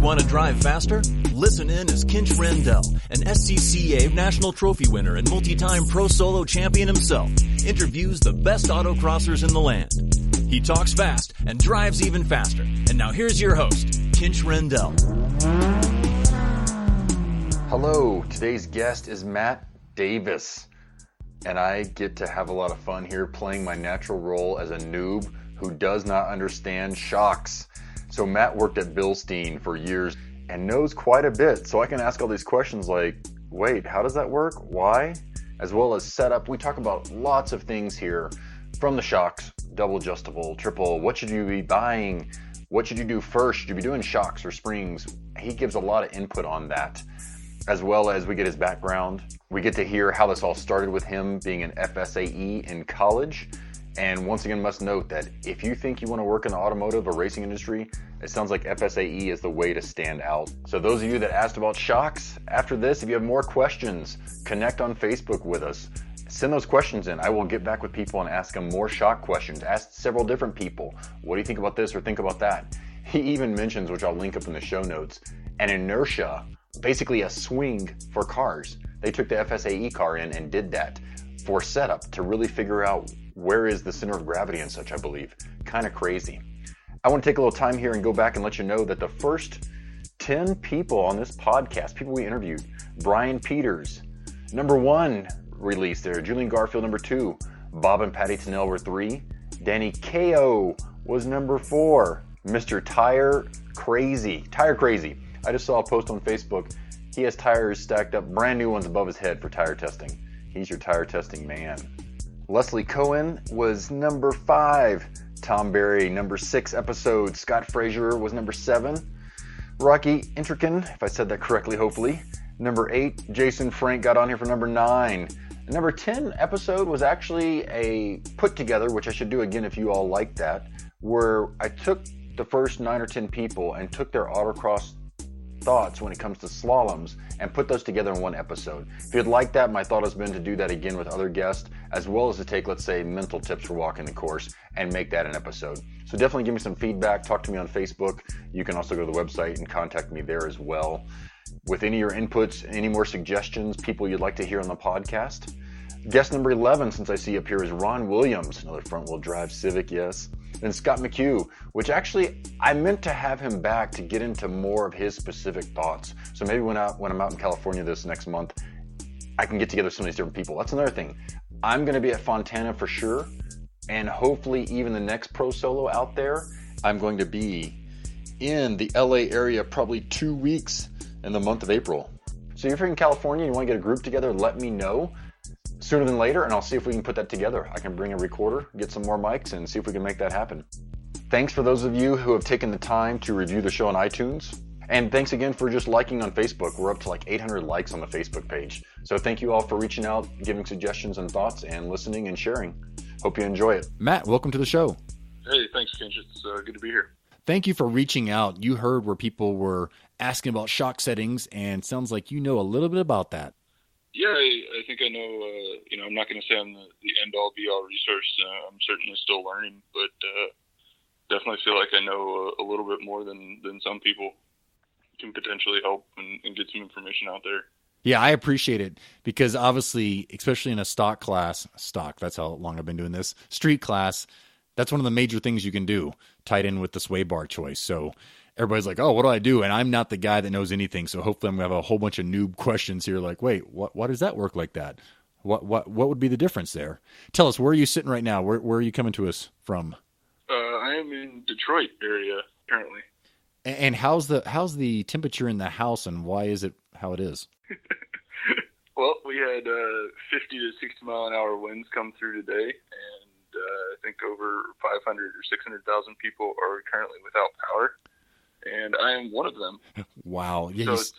Want to drive faster? Listen in as Kinch Rendell, an SCCA National Trophy winner and multi-time Pro Solo champion himself, interviews the best autocrossers in the land. He talks fast and drives even faster. And now here's your host, Kinch Rendell. Hello, today's guest is Matt Davis, and I get to have a lot of fun here playing my natural role as a noob who does not understand shocks. So Matt worked at Bilstein for years and knows quite a bit, so I can ask all these questions like, wait, how does that work? Why? As well as setup. We talk about lots of things here, from the shocks, double adjustable, triple, what should you be buying? What should you do first? Should you be doing shocks or springs? He gives a lot of input on that, as well as we get his background. We get to hear how this all started with him being an FSAE in college. And once again, must note that if you think you want to work in the automotive or racing industry, it sounds like FSAE is the way to stand out. So those of you that asked about shocks, after this, if you have more questions, connect on Facebook with us. Send those questions in. I will get back with people and ask them more shock questions. Ask several different people, what do you think about this or think about that? He even mentions, which I'll link up in the show notes, an inertia, basically a swing for cars. They took the FSAE car in and did that for setup to really figure out where is the center of gravity and such, I believe. Kind of crazy. I want to take a little time here and go back and let you know that the first 10 people on this podcast, people we interviewed, Brian Peters, number 1 release there, Julian Garfield, number 2, Bob and Patty Tennell were 3, Danny Ko was number 4, Mr. Tire Crazy. I just saw a post on Facebook. He has tires stacked up, brand new ones above his head for tire testing. He's your tire testing man. Leslie Cohen was number 5. Tom Berry, number 6 episode. Scott Frazier was number 7. Rocky Intrican, if I said that correctly, hopefully. Number 8. Jason Frank got on here for number 9. Number 10 episode was actually a put together, which I should do again if you all like that, where I took the first 9 or 10 people and took their autocross thoughts when it comes to slaloms and put those together in one episode. If you'd like that, my thought has been to do that again with other guests, as well as to take, let's say, mental tips for walking the course and make that an episode. So definitely give me some feedback. Talk to me on Facebook. You can also go to the website and contact me there as well. With any of your inputs, any more suggestions, people you'd like to hear on the podcast. Guest number 11, since I see up here, is Ron Williams, another front-wheel drive Civic, yes. Then Scott McHugh, which actually I meant to have him back to get into more of his specific thoughts. So maybe when I'm out in California this next month, I can get together some of these different people. That's another thing. I'm going to be at Fontana for sure, and hopefully even the next Pro Solo out there, I'm going to be in the LA area probably 2 weeks in the month of April. So if you're in California and you want to get a group together, let me know sooner than later, and I'll see if we can put that together. I can bring a recorder, get some more mics, and see if we can make that happen. Thanks for those of you who have taken the time to review the show on iTunes. And thanks again for just liking on Facebook. We're up to like 800 likes on the Facebook page. So thank you all for reaching out, giving suggestions and thoughts, and listening and sharing. Hope you enjoy it. Matt, welcome to the show. Hey, thanks, Kinch. It's good to be here. Thank you for reaching out. You heard where people were asking about shock settings, and sounds like you know a little bit about that. Yeah, I think I know, I'm not going to say I'm the end-all, be-all resource. I'm certainly still learning, but definitely feel like I know a little bit more than some people can potentially help and get some information out there. Yeah, I appreciate it because obviously, especially in a stock, that's how long I've been doing this, street class, that's one of the major things you can do, tied in with the sway bar choice. So everybody's like, oh, what do I do? And I'm not the guy that knows anything. So hopefully I'm going to have a whole bunch of noob questions here. Like, wait, why does that work like that? What would be the difference there? Tell us, where are you sitting right now? Where are you coming to us from? I am in Detroit area currently. And how's the temperature in the house, and why is it how it is? Well, we had 50 to 60 mile an hour winds come through today, and I think over 500 or 600,000 people are currently without power. And I am one of them. Wow. Yeah, so it's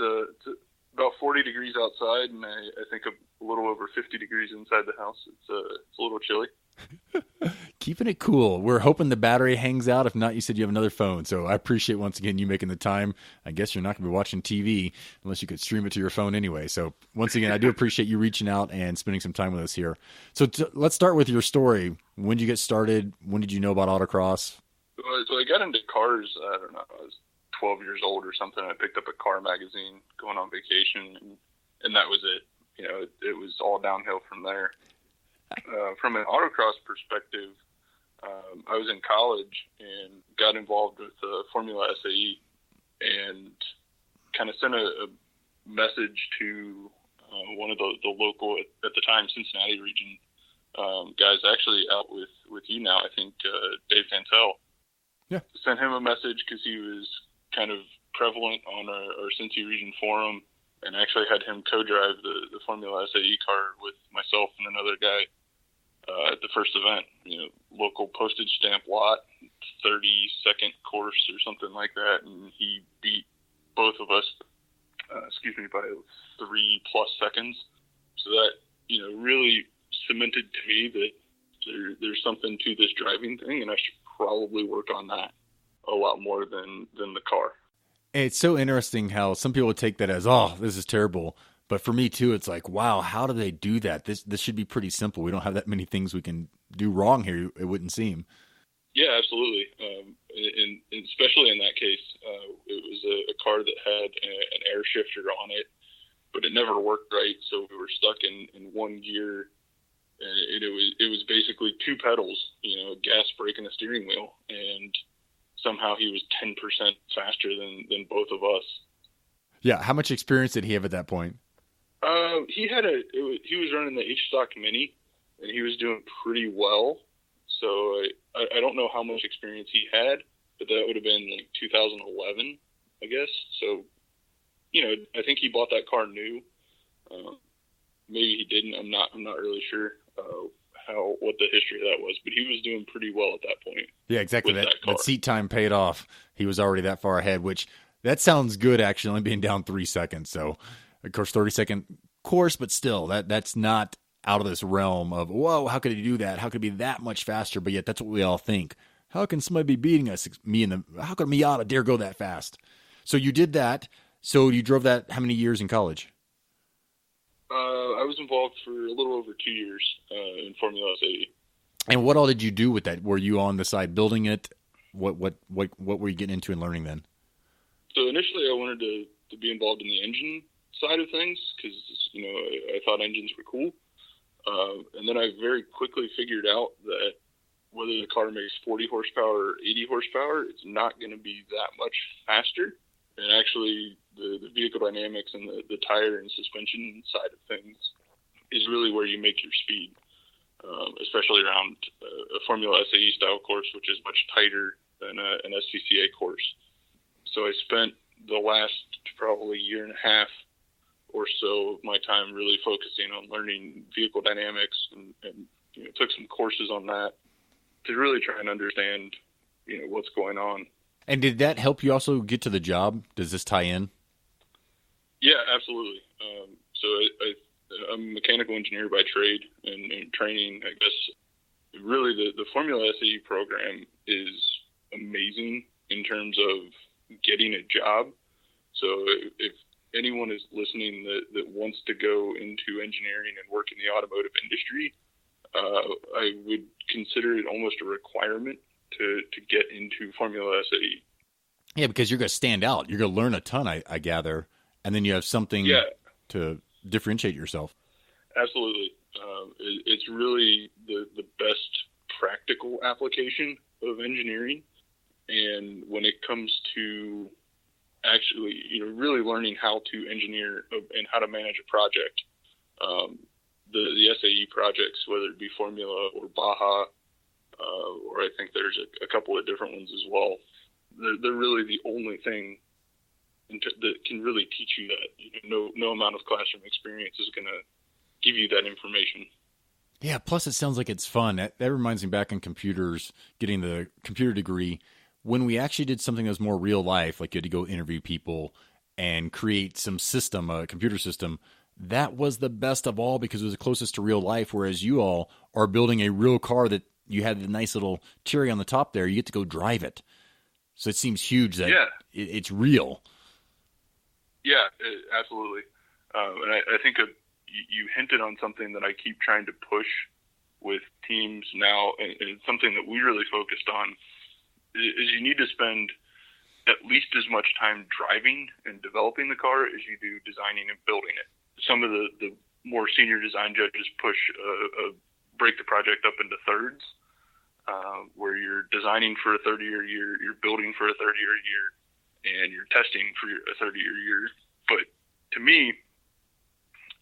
about 40 degrees outside, and I think a little over 50 degrees inside the house. It's a little chilly. Keeping it cool. We're hoping the battery hangs out. If not, you said you have another phone. So I appreciate, once again, you making the time. I guess you're not going to be watching TV unless you could stream it to your phone anyway. So once again, I do appreciate you reaching out and spending some time with us here. So let's start with your story. When did you get started? When did you know about autocross? So I got into cars, I don't know, I was 12 years old or something. I picked up a car magazine going on vacation, and that was it. You know, it was all downhill from there. From an autocross perspective, I was in college and got involved with Formula SAE and kind of sent a message to one of the local, at the time, Cincinnati region guys, actually out with you now, I think, Dave Fantel. Yeah. Sent him a message because he was kind of prevalent on our Cincy region forum, and actually had him co-drive the Formula SAE car with myself and another guy at the first event. You know, local postage stamp lot, 30-second course or something like that, and he beat both of us, by 3+ seconds. So that, you know, really cemented to me that there's something to this driving thing, and I should probably work on that a lot more than the car. It's so interesting how some people take that as, oh, this is terrible. But for me too, it's like, wow, how do they do that? This should be pretty simple. We don't have that many things we can do wrong here, it wouldn't seem. Yeah, absolutely. And especially in that case, it was a car that had an air shifter on it, but it never worked right. So we were stuck in one gear, and it was basically two pedals, you know, gas, brake, and a steering wheel. And somehow he was 10% faster than both of us. Yeah. How much experience did he have at that point? He was running the H-Stock Mini, and he was doing pretty well. So I don't know how much experience he had, but that would have been like 2011, I guess. So, you know, I think he bought that car new. Maybe he didn't. I'm not really sure what the history of that was, but he was doing pretty well at that point. Yeah, exactly. That seat time paid off. He was already that far ahead, which that sounds good, actually, only being down 3 seconds. So, of course, 30-second course, but still, that's not out of this realm of, whoa, how could he do that? How could he be that much faster? But yet that's what we all think. How can somebody be beating us? How could Miata dare go that fast? So you did that. So you drove that how many years in college? I was involved for a little over 2 years in Formula SAE. And what all did you do with that? Were you on the side building it? What were you getting into and learning then? So initially I wanted to be involved in the engine side of things because, you know, I thought engines were cool. And then I very quickly figured out that whether the car makes 40 horsepower or 80 horsepower, it's not going to be that much faster. And actually, the vehicle dynamics and the tire and suspension side of things is really where you make your speed, especially around a Formula SAE style course, which is much tighter than an SCCA course. So I spent the last probably year and a half or so of my time really focusing on learning vehicle dynamics and you know, took some courses on that to really try and understand, you know, what's going on. And did that help you also get to the job? Does this tie in? Yeah, absolutely. So I'm a mechanical engineer by trade and training. I guess really the Formula SAE program is amazing in terms of getting a job. So if anyone is listening that wants to go into engineering and work in the automotive industry, I would consider it almost a requirement to get into Formula SAE. Yeah, because you're going to stand out. You're going to learn a ton, I gather, and then you have something to differentiate yourself. Absolutely. It's really the best practical application of engineering. And when it comes to actually, you know, really learning how to engineer and how to manage a project, the SAE projects, whether it be Formula or Baja, or I think there's a couple of different ones as well. They're really the only thing that can really teach you that. You know, no amount of classroom experience is going to give you that information. Yeah, plus it sounds like it's fun. That reminds me back in computers, getting the computer degree, when we actually did something that was more real life, like you had to go interview people and create some system, a computer system, that was the best of all because it was the closest to real life, whereas you all are building a real car that you had the nice little cherry on the top there. You get to go drive it. So it seems huge that it's real. Yeah, absolutely. And I think you hinted on something that I keep trying to push with teams now, and it's something that we really focused on, is you need to spend at least as much time driving and developing the car as you do designing and building it. Some of the more senior design judges break the project up into thirds, where you're designing for a 30-year year, you're building for a 30-year year, and you're testing for a 30-year year. But to me,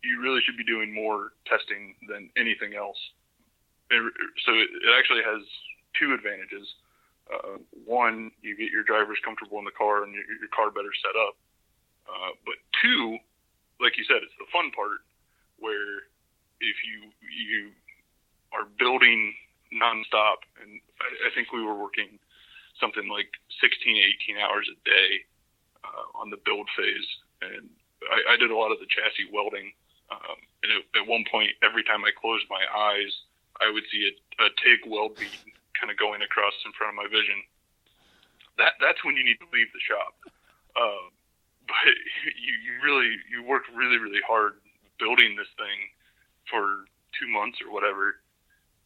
you really should be doing more testing than anything else. So it actually has two advantages. One, you get your drivers comfortable in the car and your car better set up. But two, like you said, it's the fun part where if you are building nonstop, and I think we were working something like 16, 18 hours a day on the build phase. And I did a lot of the chassis welding. And at one point, every time I closed my eyes, I would see a TIG weld bead kind of going across in front of my vision. That's when you need to leave the shop. But you work really, really hard building this thing for 2 months or whatever,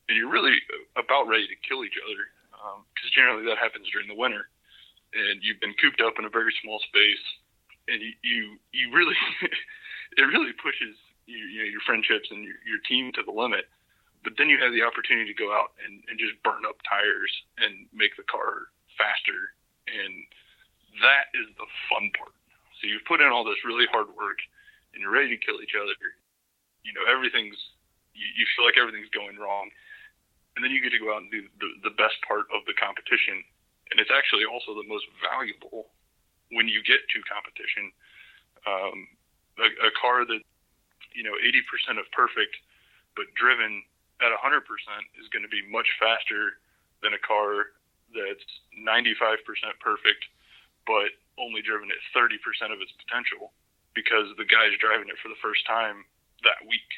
and you're really about ready to kill each other, because generally that happens during the winter, and you've been cooped up in a very small space, and you really it really pushes your friendships and your team to the limit. But then you have the opportunity to go out and just burn up tires and make the car faster. And that is the fun part. So you've put in all this really hard work and you're ready to kill each other. You feel like everything's going wrong. And then you get to go out and do the best part of the competition. And it's actually also the most valuable when you get to competition. A car that, 80% of perfect, but driven at 100% is going to be much faster than a car that's 95% perfect, but only driven at 30% of its potential because the guy's driving it for the first time that week.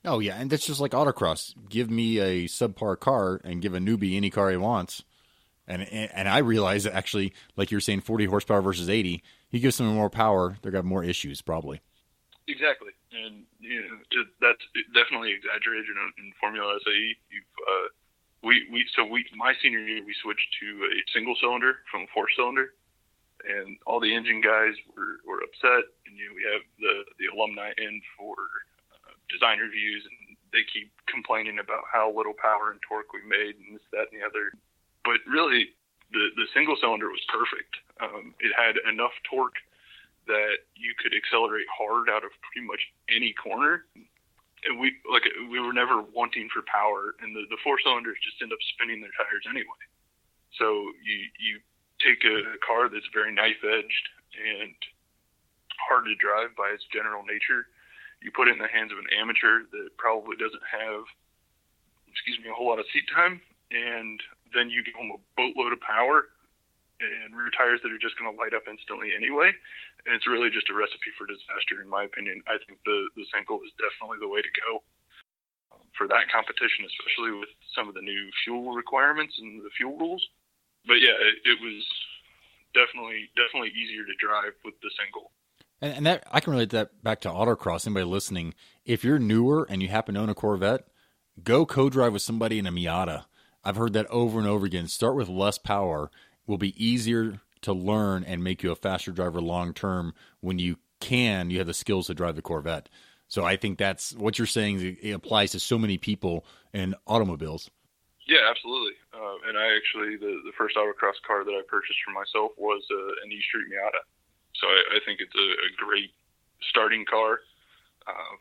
Oh, yeah, and that's just like autocross. Give me a subpar car and give a newbie any car he wants. And I realize that actually, like you're saying, 40 horsepower versus 80, you give someone more power, they're going to have more issues probably. Exactly. And that's definitely exaggerated in Formula SAE. My senior year, we switched to a single cylinder from a 4-cylinder, and all the engine guys were upset. And we have the alumni in for design reviews, and they keep complaining about how little power and torque we made, and this, that, and the other. But really, the single cylinder was perfect. It had enough torque that you could accelerate hard out of pretty much any corner. And we were never wanting for power, and the 4-cylinders just end up spinning their tires anyway. So you take a car that's very knife-edged and hard to drive by its general nature, you put it in the hands of an amateur that probably doesn't have, a whole lot of seat time, and then you give them a boatload of power and rear tires that are just going to light up instantly anyway. And it's really just a recipe for disaster, in my opinion. I think the Senko is definitely the way to go for that competition, especially with some of the new fuel requirements and the fuel rules. But yeah, it was definitely easier to drive with the Senko. And that I can relate that back to autocross. Anybody listening, if you're newer and you happen to own a Corvette, go co-drive with somebody in a Miata. I've heard that over and over again. Start with less power. Will be easier to learn and make you a faster driver long term when you have the skills to drive the Corvette. So I think that's what you're saying. It applies to so many people in automobiles. Yeah, absolutely. And I actually, the first autocross car that I purchased for myself was an E Street Miata. So I think it's a great starting car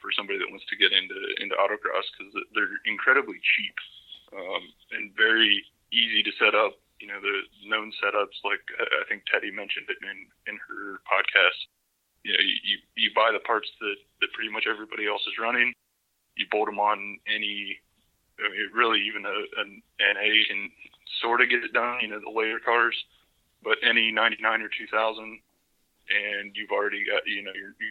for somebody that wants to get into autocross, because they're incredibly cheap and very easy to set up. The known setups, like I think Teddy mentioned it in her podcast. You buy the parts that pretty much everybody else is running. You bolt them on really even an NA can sort of get it done, the later cars, but any 99 or 2000, and you've already got, you're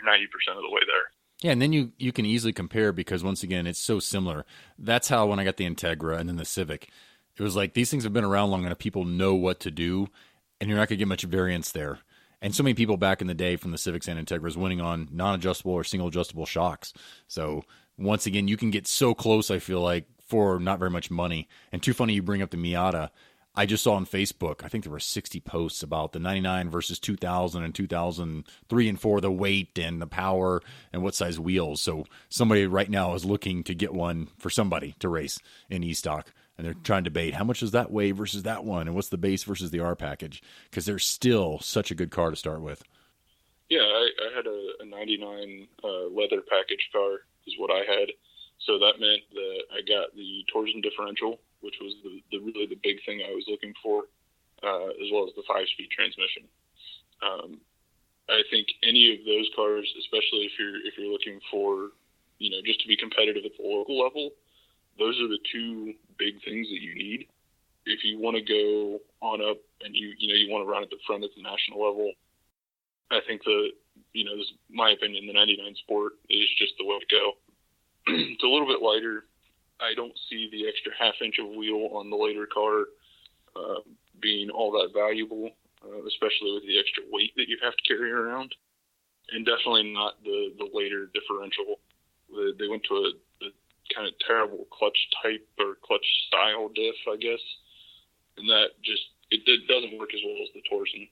90% of the way there. Yeah, and then you can easily compare, because once again, it's so similar. That's how when I got the Integra and then the Civic, it was like these things have been around long enough, people know what to do, and you're not going to get much variance there. And so many people back in the day from the Civics and Integras winning on non-adjustable or single adjustable shocks. So once again, you can get so close, I feel like, for not very much money. And too funny you bring up the Miata. I just saw on Facebook, I think there were 60 posts about the 99 versus 2000 and 2003 and 4, the weight and the power and what size wheels. So somebody right now is looking to get one for somebody to race in E-Stock. And they're trying to debate how much does that weigh versus that one, and what's the base versus the R package, because they're still such a good car to start with. Yeah, I had a 99 leather package car is what I had. So that meant that I got the torsion differential, which was really the big thing I was looking for, as well as the 5-speed transmission. I think any of those cars, especially if you're looking for, just to be competitive at the local level, those are the two big things that you need. If you want to go on up and you want to run at the front at the national level, I think this is my opinion, the 99 Sport is just the way to go. It's a little bit lighter. I don't see the extra half-inch of wheel on the later car being all that valuable, especially with the extra weight that you have to carry around, and definitely not the later differential. They went to a kind of terrible clutch type or clutch style diff, I guess, and that just it doesn't work as well as the Torsen.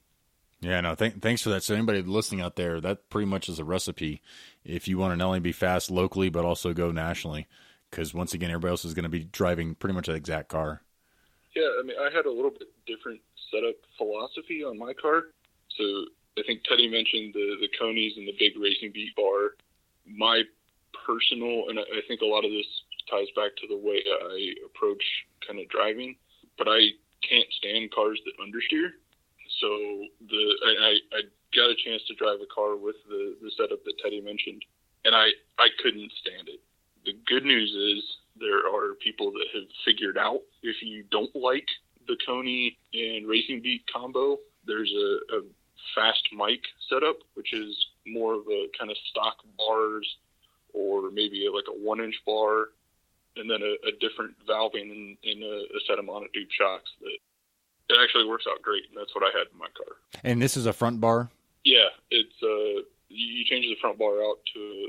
Yeah, no, thanks for that. So anybody listening out there, that pretty much is a recipe if you want to not only be fast locally but also go nationally, because once again, everybody else is going to be driving pretty much that exact car. Yeah, I mean, I had a little bit different setup philosophy on my car. So I think Teddy mentioned the Conies and the big Racing Beat bar. My personal, and I think a lot of this ties back to the way I approach kind of driving, but I can't stand cars that understeer. So I got a chance to drive a car with the setup that Teddy mentioned, and I couldn't stand it. The good news is there are people that have figured out if you don't like the Coney and Racing Beat combo, there's a fast mic setup, which is more of a kind of stock bars or maybe like a 1-inch bar, and then a different valving in a set of monotube shocks that it actually works out great, and that's what I had in my car. And this is a front bar? Yeah, it's you change the front bar out to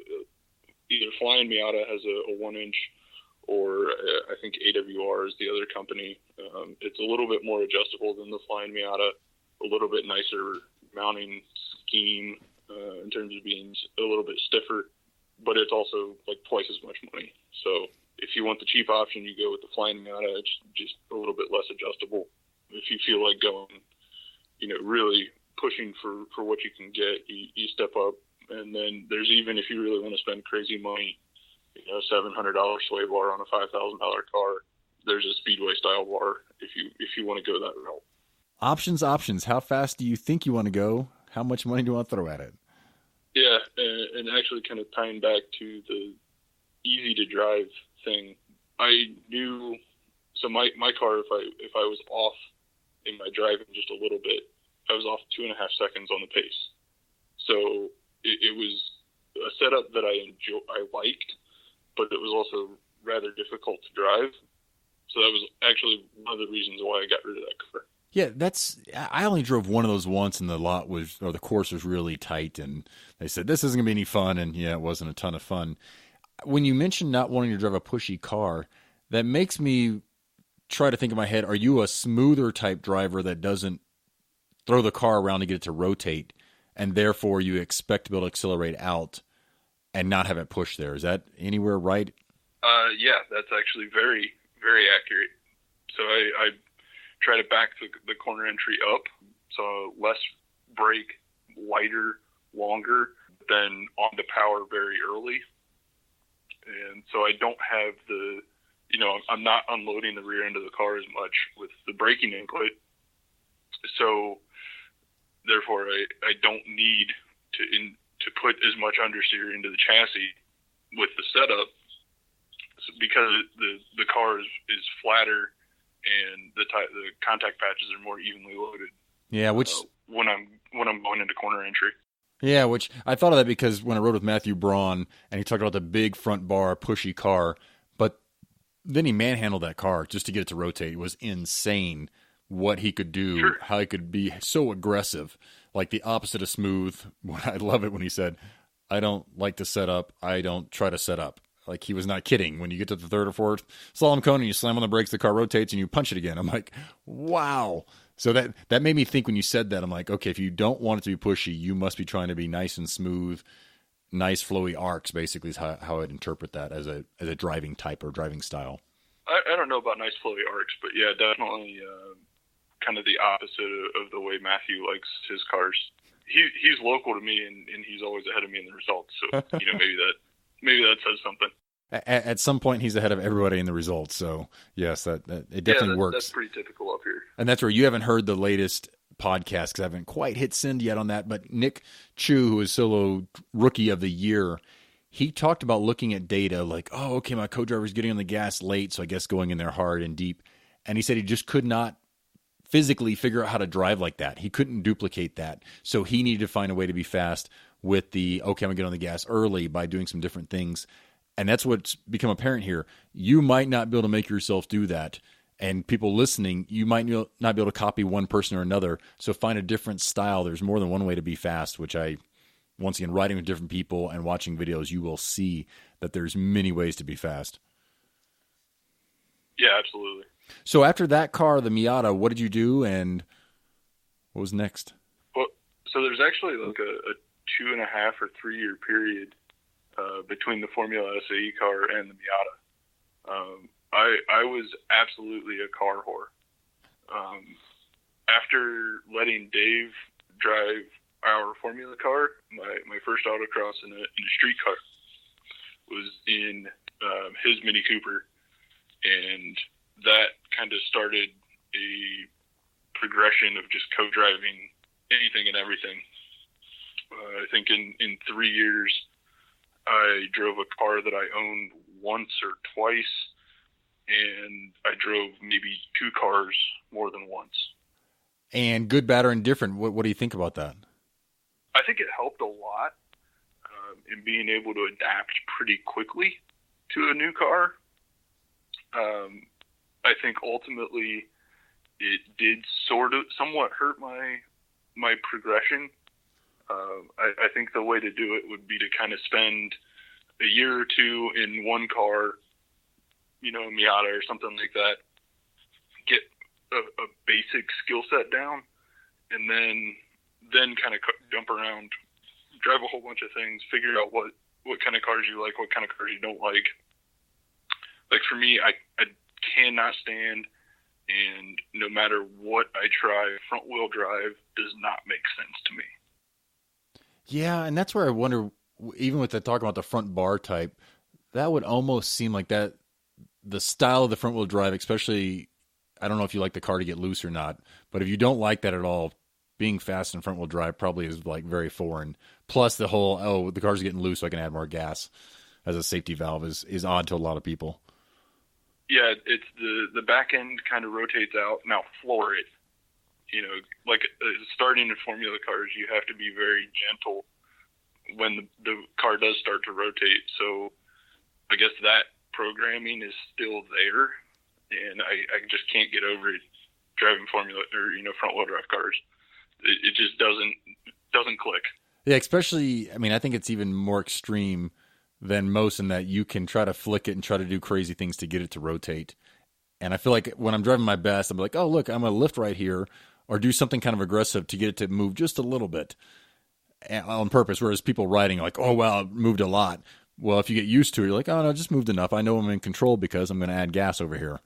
either Flying Miata has a 1-inch, or I think AWR is the other company. It's a little bit more adjustable than the Flying Miata, a little bit nicer mounting scheme in terms of being a little bit stiffer, but it's also like twice as much money. So if you want the cheap option, you go with the Flying Miata. It's just a little bit less adjustable. If you feel like going, really pushing for what you can get, you step up. And then there's even, if you really want to spend crazy money, $700 sway bar on a $5,000 car, there's a Speedway style bar if you want to go that route. Options. How fast do you think you want to go? How much money do you want to throw at it? Yeah, and actually kind of tying back to the easy to drive thing, I knew, so my car, if I was off in my driving just a little bit, I was off 2.5 seconds on the pace. So it was a setup that I liked, but it was also rather difficult to drive. So that was actually one of the reasons why I got rid of that car. Yeah, I only drove one of those once, and the course was really tight, and they said, this isn't going to be any fun, and yeah, it wasn't a ton of fun. When you mentioned not wanting to drive a pushy car, that makes me try to think in my head, are you a smoother type driver that doesn't throw the car around to get it to rotate, and therefore you expect to be able to accelerate out and not have it push there? Is that anywhere right? Yeah, that's actually very, very accurate. So I try to back the corner entry up, so less brake, lighter, longer, then on the power very early. And so I don't have I'm not unloading the rear end of the car as much with the braking input. So therefore I don't need to put as much understeer into the chassis with the setup, because the car is flatter and the contact patches are more evenly loaded. Yeah, which when I'm going into corner entry. Yeah, which I thought of that because when I rode with Matthew Braun and he talked about the big front bar pushy car, but then he manhandled that car just to get it to rotate. It was insane what he could do, sure. How he could be so aggressive, like the opposite of smooth. I love it when he said, "I don't like to set up. I don't try to set up." Like, he was not kidding. When you get to the third or fourth slalom cone and you slam on the brakes, the car rotates and you punch it again. I'm like, wow. So that made me think when you said that. I'm like, okay, if you don't want it to be pushy, you must be trying to be nice and smooth, nice flowy arcs, basically is how I'd interpret that as a driving type or driving style. I don't know about nice flowy arcs, but yeah, definitely kind of the opposite of the way Matthew likes his cars. He's local to me, and he's always ahead of me in the results. So maybe that says something. At some point, he's ahead of everybody in the results. So yes, that it definitely works. That's pretty typical up here. And that's where you haven't heard the latest podcast because I haven't quite hit send yet on that. But Nick Chu, who is Solo Rookie of the Year, he talked about looking at data like, oh, okay, my co-driver's getting on the gas late, so I guess going in there hard and deep. And he said he just could not physically figure out how to drive like that. He couldn't duplicate that. So he needed to find a way to be fast with the, okay, I'm going to get on the gas early by doing some different things. And that's what's become apparent here. You might not be able to make yourself do that. And people listening, you might not be able to copy one person or another. So find a different style. There's more than one way to be fast, which once again, riding with different people and watching videos, you will see that there's many ways to be fast. Yeah, absolutely. So after that car, the Miata, what did you do and what was next? Well, so there's actually like a 2.5 or 3 year period between the Formula SAE car and the Miata. I was absolutely a car whore. After letting Dave drive our Formula car, my first autocross in a street car was in his Mini Cooper, and that kind of started a progression of just co-driving anything and everything. I think in 3 years, I drove a car that I owned once or twice, and I drove maybe 2 cars more than once. And good, bad, or indifferent, what do you think about that? I think it helped a lot in being able to adapt pretty quickly to a new car. I think ultimately it did somewhat hurt my progression. I think the way to do it would be to kind of spend a year or two in one car, a Miata or something like that, get a basic skill set down, and then kind of jump around, drive a whole bunch of things, figure out what kind of cars you like, what kind of cars you don't like. Like for me, I cannot stand, and no matter what I try, front wheel drive does not make sense to me. Yeah, and that's where I wonder, even with the talking about the front bar type, that would almost seem like that the style of the front wheel drive, especially, I don't know if you like the car to get loose or not, but if you don't like that at all, being fast in front wheel drive probably is like very foreign. Plus the whole, the car's getting loose so I can add more gas as a safety valve is odd to a lot of people. Yeah, it's the back end kind of rotates out. Now floor it. Like starting in Formula cars, you have to be very gentle when the car does start to rotate. So I guess that programming is still there, and I just can't get over it driving Formula or front wheel drive cars. It just doesn't click. Yeah, especially, I think it's even more extreme than most in that you can try to flick it and try to do crazy things to get it to rotate. And I feel like when I'm driving my best, I'm like, oh, look, I'm going to lift right here or do something kind of aggressive to get it to move just a little bit on purpose. Whereas people riding are like, oh, wow, it moved a lot. Well, if you get used to it, you're like, oh, no, just moved enough. I know I'm in control because I'm going to add gas over here.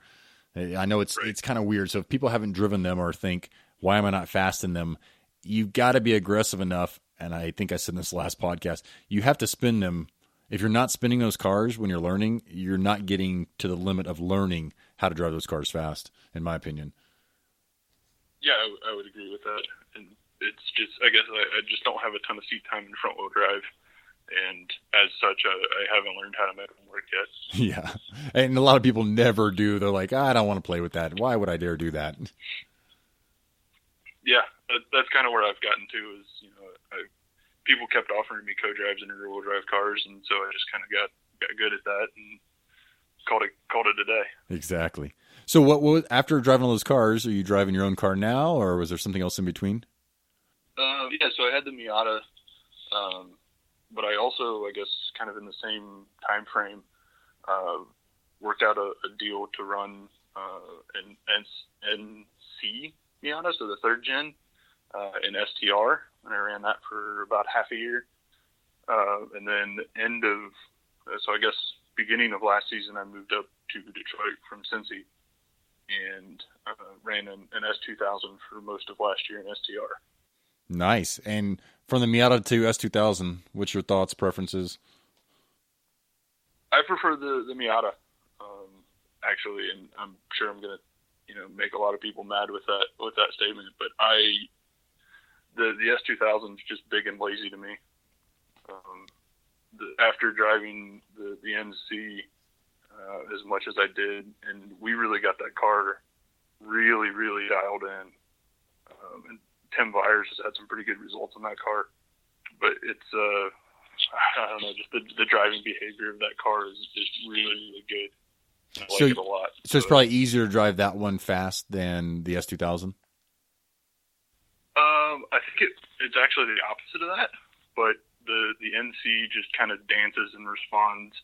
I know it's kind of weird. So if people haven't driven them or think, why am I not fast in them? You've got to be aggressive enough. And I think I said in this last podcast, you have to spin them. If you're not spinning those cars when you're learning, you're not getting to the limit of learning how to drive those cars fast, in my opinion. Yeah, I would agree with that. And it's just, I guess I just don't have a ton of seat time in front wheel drive. And as such, I haven't learned how to make them work yet. Yeah. And a lot of people never do. They're like, I don't want to play with that. Why would I dare do that? Yeah, that's kind of where I've gotten to is, people kept offering me co-drives in rear-wheel drive cars, and so I just kind of got good at that and called it a day. Exactly. So what after driving all those cars, are you driving your own car now, or was there something else in between? Yeah, so I had the Miata, but I also, I guess, kind of in the same time frame, worked out a deal to run an NC Miata, so the third gen, in STR, and I ran that for about half a year. And then so I guess beginning of last season, I moved up to Detroit from Cincy and ran an S2000 for most of last year in STR. Nice. And from the Miata to S2000, what's your thoughts, preferences? I prefer the Miata, actually, and I'm sure I'm gonna, make a lot of people mad with that statement. But the S2000 is just big and lazy to me. After driving the NC as much as I did, and we really got that car really, really dialed in. And Tim Byers has had some pretty good results on that car, but it's I don't know, just the driving behavior of that car is really, really good. I like it a lot. So it's probably easier to drive that one fast than the S2000? I think it's actually the opposite of that, but the NC just kind of dances and responds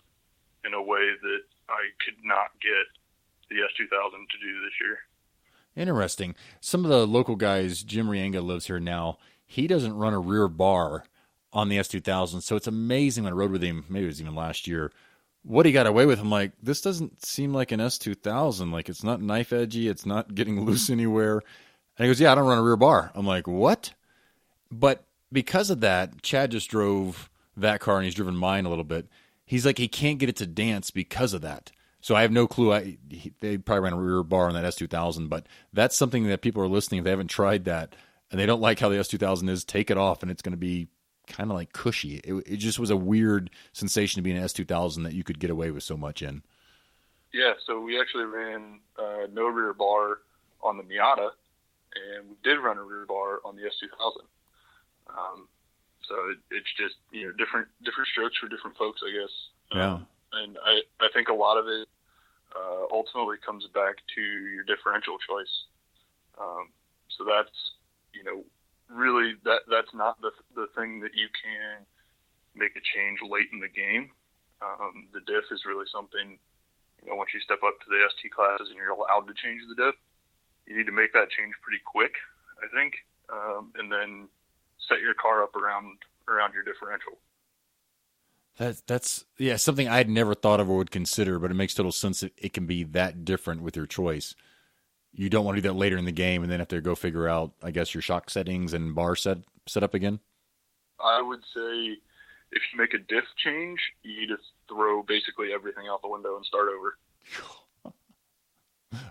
in a way that I could not get the S2000 to do this year. Interesting. Some of the local guys, Jim Rienga lives here now, he doesn't run a rear bar on the S2000, so it's amazing when I rode with him, maybe it was even last year, what he got away with. I'm like, this doesn't seem like an S2000. Like, it's not knife edgy, it's not getting loose anywhere. And he goes, yeah, I don't run a rear bar. I'm like, what? But because of that, Chad just drove that car, and he's driven mine a little bit. He's like, he can't get it to dance because of that. So I have no clue. They probably ran a rear bar on that S2000, but that's something that people are listening, if they haven't tried that, and they don't like how the S2000 is, take it off, and it's going to be kind of like cushy. It just was a weird sensation to be an S2000 that you could get away with so much in. Yeah, so we actually ran no rear bar on the Miata, and we did run a rear bar on the S2000. So it's just, different strokes for different folks, I guess. Yeah. And I think a lot of it ultimately comes back to your differential choice. So that's, really that's not the thing that you can make a change late in the game. The diff is really something, once you step up to the ST classes and you're allowed to change the diff, you need to make that change pretty quick, I think, and then set your car up around your differential. That's something I had never thought of or would consider, but it makes total sense that it can be that different with your choice. You don't want to do that later in the game and then have to go figure out, I guess, your shock settings and bar set up again? I would say if you make a diff change, you need to throw basically everything out the window and start over.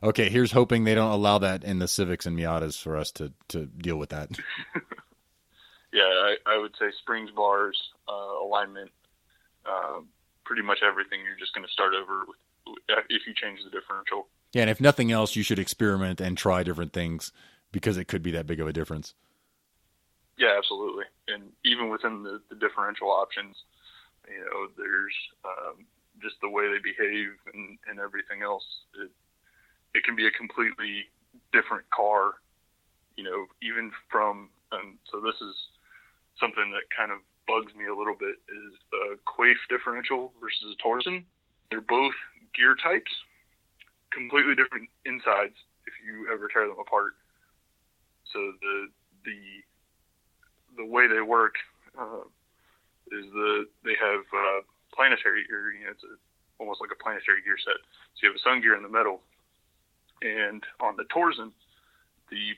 Okay, here's hoping they don't allow that in the Civics and Miatas for us to deal with that. Yeah, I would say springs, bars, alignment, pretty much everything you're just going to start over with if you change the differential. Yeah, and if nothing else, you should experiment and try different things because it could be that big of a difference. Yeah, absolutely. And even within the differential options, there's just the way they behave and everything else. It can be a completely different car, even from, so this is something that kind of bugs me a little bit, is a Quaife differential versus a Torsen. They're both gear types, completely different insides if you ever tear them apart. So the way they work is they have planetary, or it's almost like a planetary gear set. So you have a sun gear in the middle, and on the Torsen, the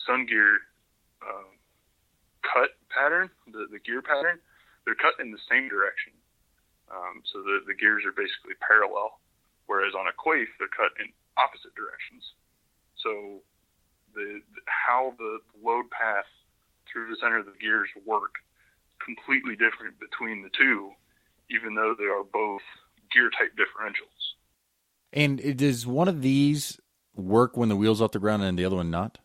sun gear cut pattern, the gear pattern, they're cut in the same direction. So the gears are basically parallel, whereas on a Quaife, they're cut in opposite directions. So how the load path through the center of the gears work completely different between the two, even though they are both gear type differentials. And does one of these work when the wheel's off the ground and the other one not?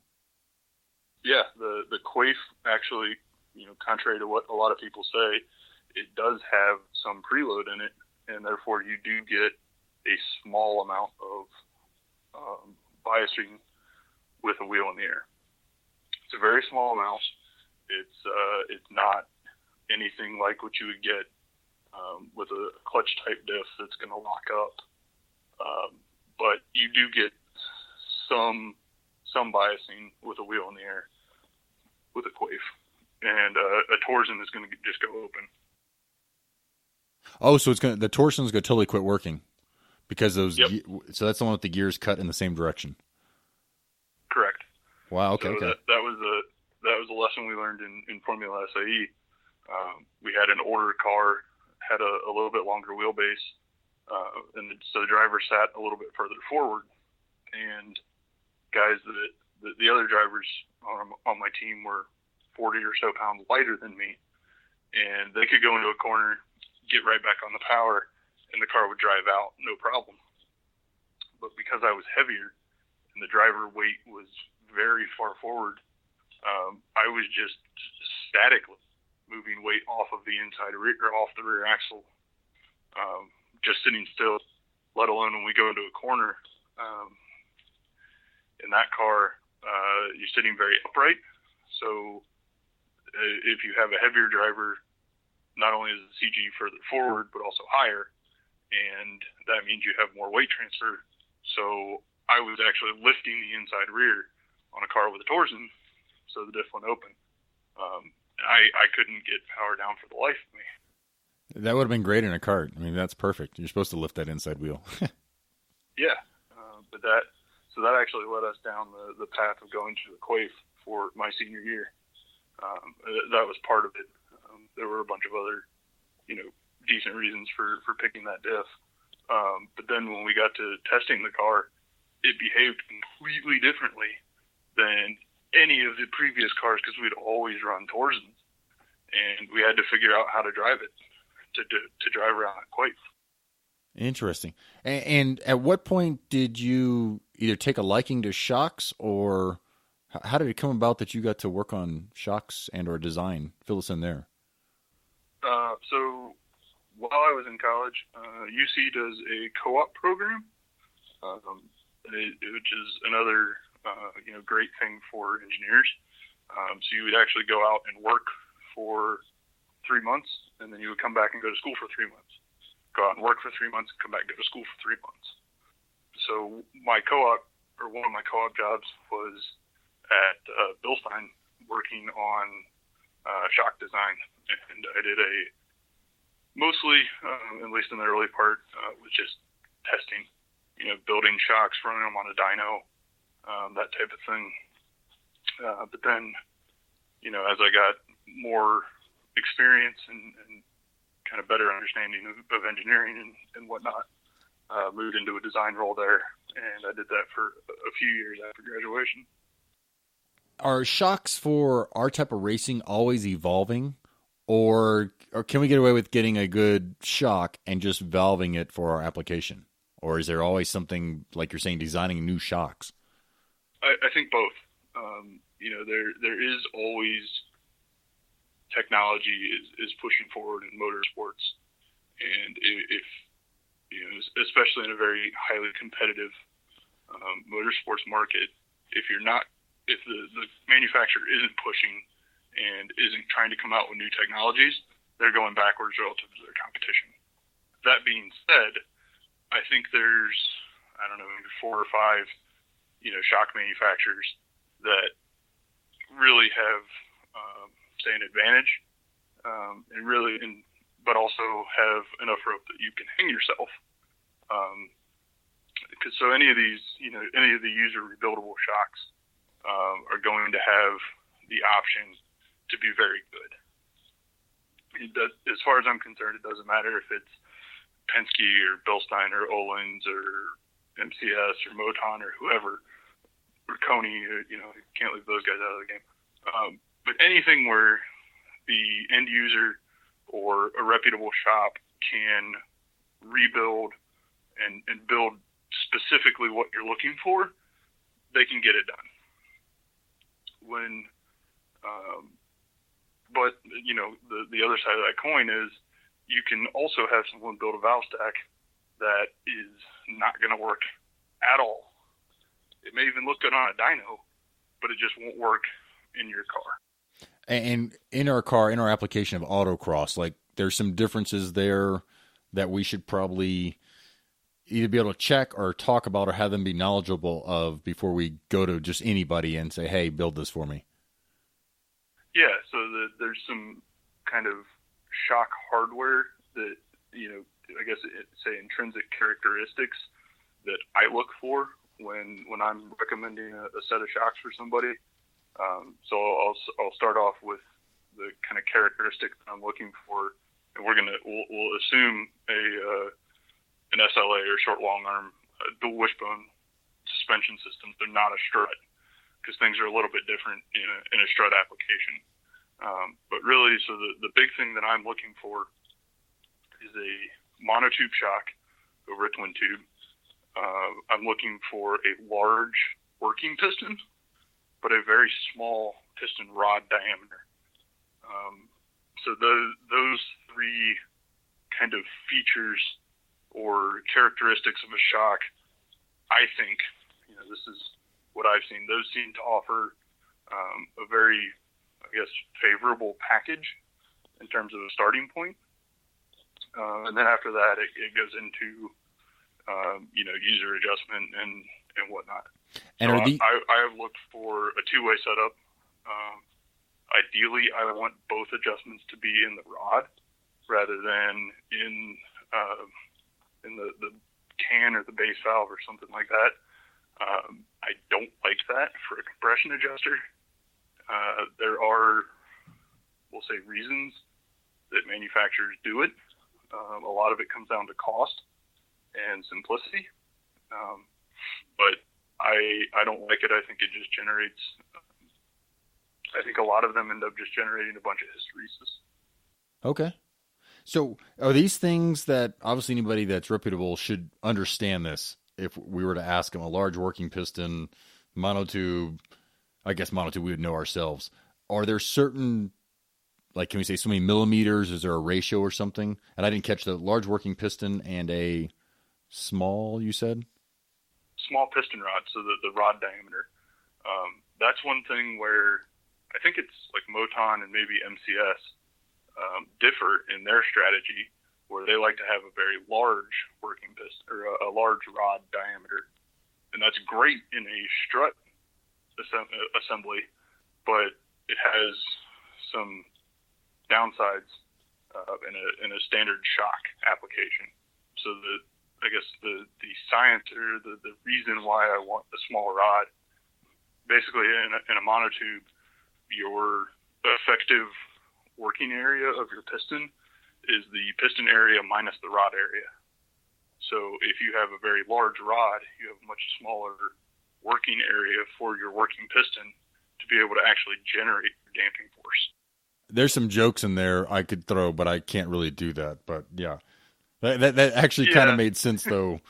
Yeah, the Quaife actually, contrary to what a lot of people say, it does have some preload in it, and therefore you do get a small amount of biasing with a wheel in the air. It's a very small amount. It's not anything like what you would get with a clutch type diff that's going to lock up. But you do get some biasing with a wheel in the air with a Quaife, and a torsion is going to just go open. Oh, so the torsion's going to totally quit working because those. Yep. So that's the one with the gears cut in the same direction. Correct. Wow. Okay. So okay. that was a lesson we learned in Formula SAE. We had an ordered car, had a little bit longer wheelbase, and so the driver sat a little bit further forward, and guys the other drivers on my team were 40 or so pounds lighter than me, and they could go into a corner, get right back on the power, and the car would drive out, no problem. But because I was heavier and the driver weight was very far forward, I was just statically moving weight off of the off the rear axle, just sitting still, let alone when we go into a corner. In that car, you're sitting very upright. So if you have a heavier driver, not only is the CG further forward, but also higher, and that means you have more weight transfer. So I was actually lifting the inside rear on a car with a torsion, so the diff went open. I couldn't get power down for the life of me. That would have been great in a kart. I mean, that's perfect. You're supposed to lift that inside wheel. Yeah, but that actually led us down the path of going to the Quaife for my senior year. That was part of it. There were a bunch of other, decent reasons for picking that diff. But then when we got to testing the car, it behaved completely differently than any of the previous cars because we'd always run Torsons, and we had to figure out how to drive it to drive around that Quaife. Interesting. And at what point did you either take a liking to shocks, or how did it come about that you got to work on shocks and or design? Fill us in there. So while I was in college, UC does a co-op program, which is another great thing for engineers. So you would actually go out and work for 3 months, and then you would come back and go to school for 3 months. Go out and work for 3 months, and come back and go to school for 3 months. So my co-op, or one of my co-op jobs, was at Bilstein working on shock design, and I did mostly, at least in the early part, was just testing, building shocks, running them on a dyno, that type of thing. But then, as I got more experience and kind of better understanding of engineering and whatnot, moved into a design role there, and I did that for a few years after graduation. Are shocks for our type of racing always evolving, or can we get away with getting a good shock and just valving it for our application? Or is there always something, like you're saying, designing new shocks? I think both. There is always technology is pushing forward in motorsports, and if especially in a very highly competitive motorsports market, if the manufacturer isn't pushing and isn't trying to come out with new technologies, they're going backwards relative to their competition. That being said, I think there's, maybe 4 or 5, shock manufacturers that really have, an advantage, but also have enough rope that you can hang yourself. Because any of these, any of the user rebuildable shocks are going to have the option to be very good. As far as I'm concerned, it doesn't matter if it's Penske or Bilstein or Öhlins or MCS or Moton or whoever, or Coney, can't leave those guys out of the game. But anything where the end user or a reputable shop can rebuild and build specifically what you're looking for, they can get it done. But the other side of that coin is you can also have someone build a valve stack that is not going to work at all. It may even look good on a dyno, but it just won't work in your car. And in our car, in our application of autocross, like there's some differences there that we should probably either be able to check or talk about or have them be knowledgeable of before we go to just anybody and say, hey, build this for me? Yeah, so there's some kind of shock hardware that, I guess say intrinsic characteristics that I look for when I'm recommending a set of shocks for somebody. So I'll start off with the kind of characteristics I'm looking for, and we'll assume an SLA or short long arm dual wishbone suspension systems. They're not a strut, because things are a little bit different in a strut application. But really, so the big thing that I'm looking for is a monotube shock over a twin tube. I'm looking for a large working piston, but a very small piston rod diameter. So those three kind of features or characteristics of a shock, I think, this is what I've seen. Those seem to offer a very, I guess, favorable package in terms of a starting point. And then after that, it goes into, user adjustment and whatnot. And so I have looked for a two-way setup. Ideally, I want both adjustments to be in the rod rather than in the can or the base valve or something like that. I don't like that for a compression adjuster. There are, we'll say, reasons that manufacturers do it. A lot of it comes down to cost and simplicity. But I don't like it. I think it just generates, I think a lot of them end up just generating a bunch of hysteresis. Okay. So are these things that obviously anybody that's reputable should understand this? If we were to ask them, a large working piston, monotube, I guess monotube we would know ourselves. Are there certain, like, can we say so many millimeters? Is there a ratio or something? And I didn't catch the large working piston and a small, you said? Small piston rod, so the rod diameter. That's one thing where I think it's like Moton and maybe MCS differ in their strategy, where they like to have a very large working piston or a large rod diameter. And that's great in a strut assembly, but it has some downsides in a standard shock application. So I guess the science or the reason why I want the small rod, basically in a monotube, your effective working area of your piston is the piston area minus the rod area. So if you have a very large rod, you have a much smaller working area for your working piston to be able to actually generate your damping force. There's some jokes in there I could throw, but I can't really do that. But yeah, that actually kind of made sense though,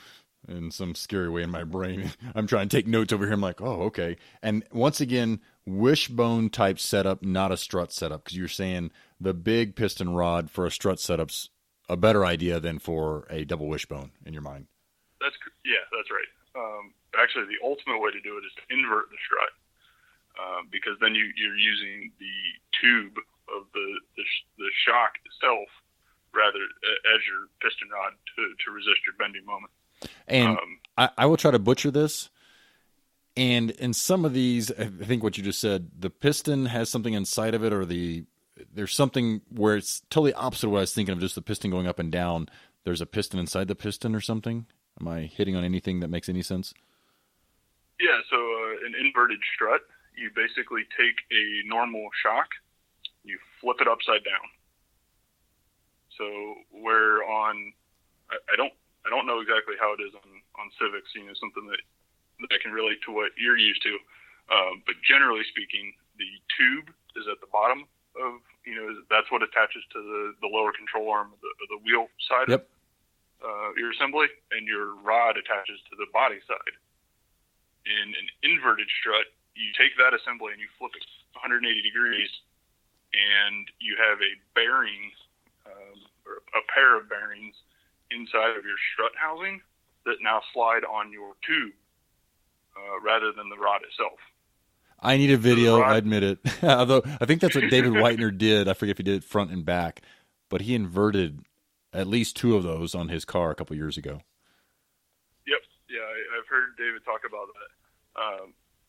in some scary way in my brain. I'm trying to take notes over here. I'm like, oh, okay. And once again, wishbone type setup, not a strut setup, because you're saying the big piston rod for a strut setup's a better idea than for a double wishbone in your mind. That's right. Actually, the ultimate way to do it is to invert the strut, because then you're using the tube of the shock itself rather as your piston rod to resist your bending moment. And I will try to butcher this. And in some of these, I think what you just said, the piston has something inside of it, or there's something where it's totally opposite of what I was thinking of, just the piston going up and down. There's a piston inside the piston or something. Am I hitting on anything that makes any sense? Yeah, so an inverted strut, you basically take a normal shock, you flip it upside down. So where I don't know exactly how it is on Civics, something that I can relate to what you're used to. But generally speaking, the tube is at the bottom of, that's what attaches to the lower control arm of the wheel side of your assembly, and your rod attaches to the body side. In an inverted strut, you take that assembly and you flip it 180 degrees, and you have a bearing, or a pair of bearings inside of your strut housing that now slide on your tube rather than the rod itself. I need a video, I admit it. Although I think that's what David Whitener did. I forget if he did it front and back. but he inverted at least 2 of those on his car a couple years ago. Yep. Yeah, I've heard David talk about that.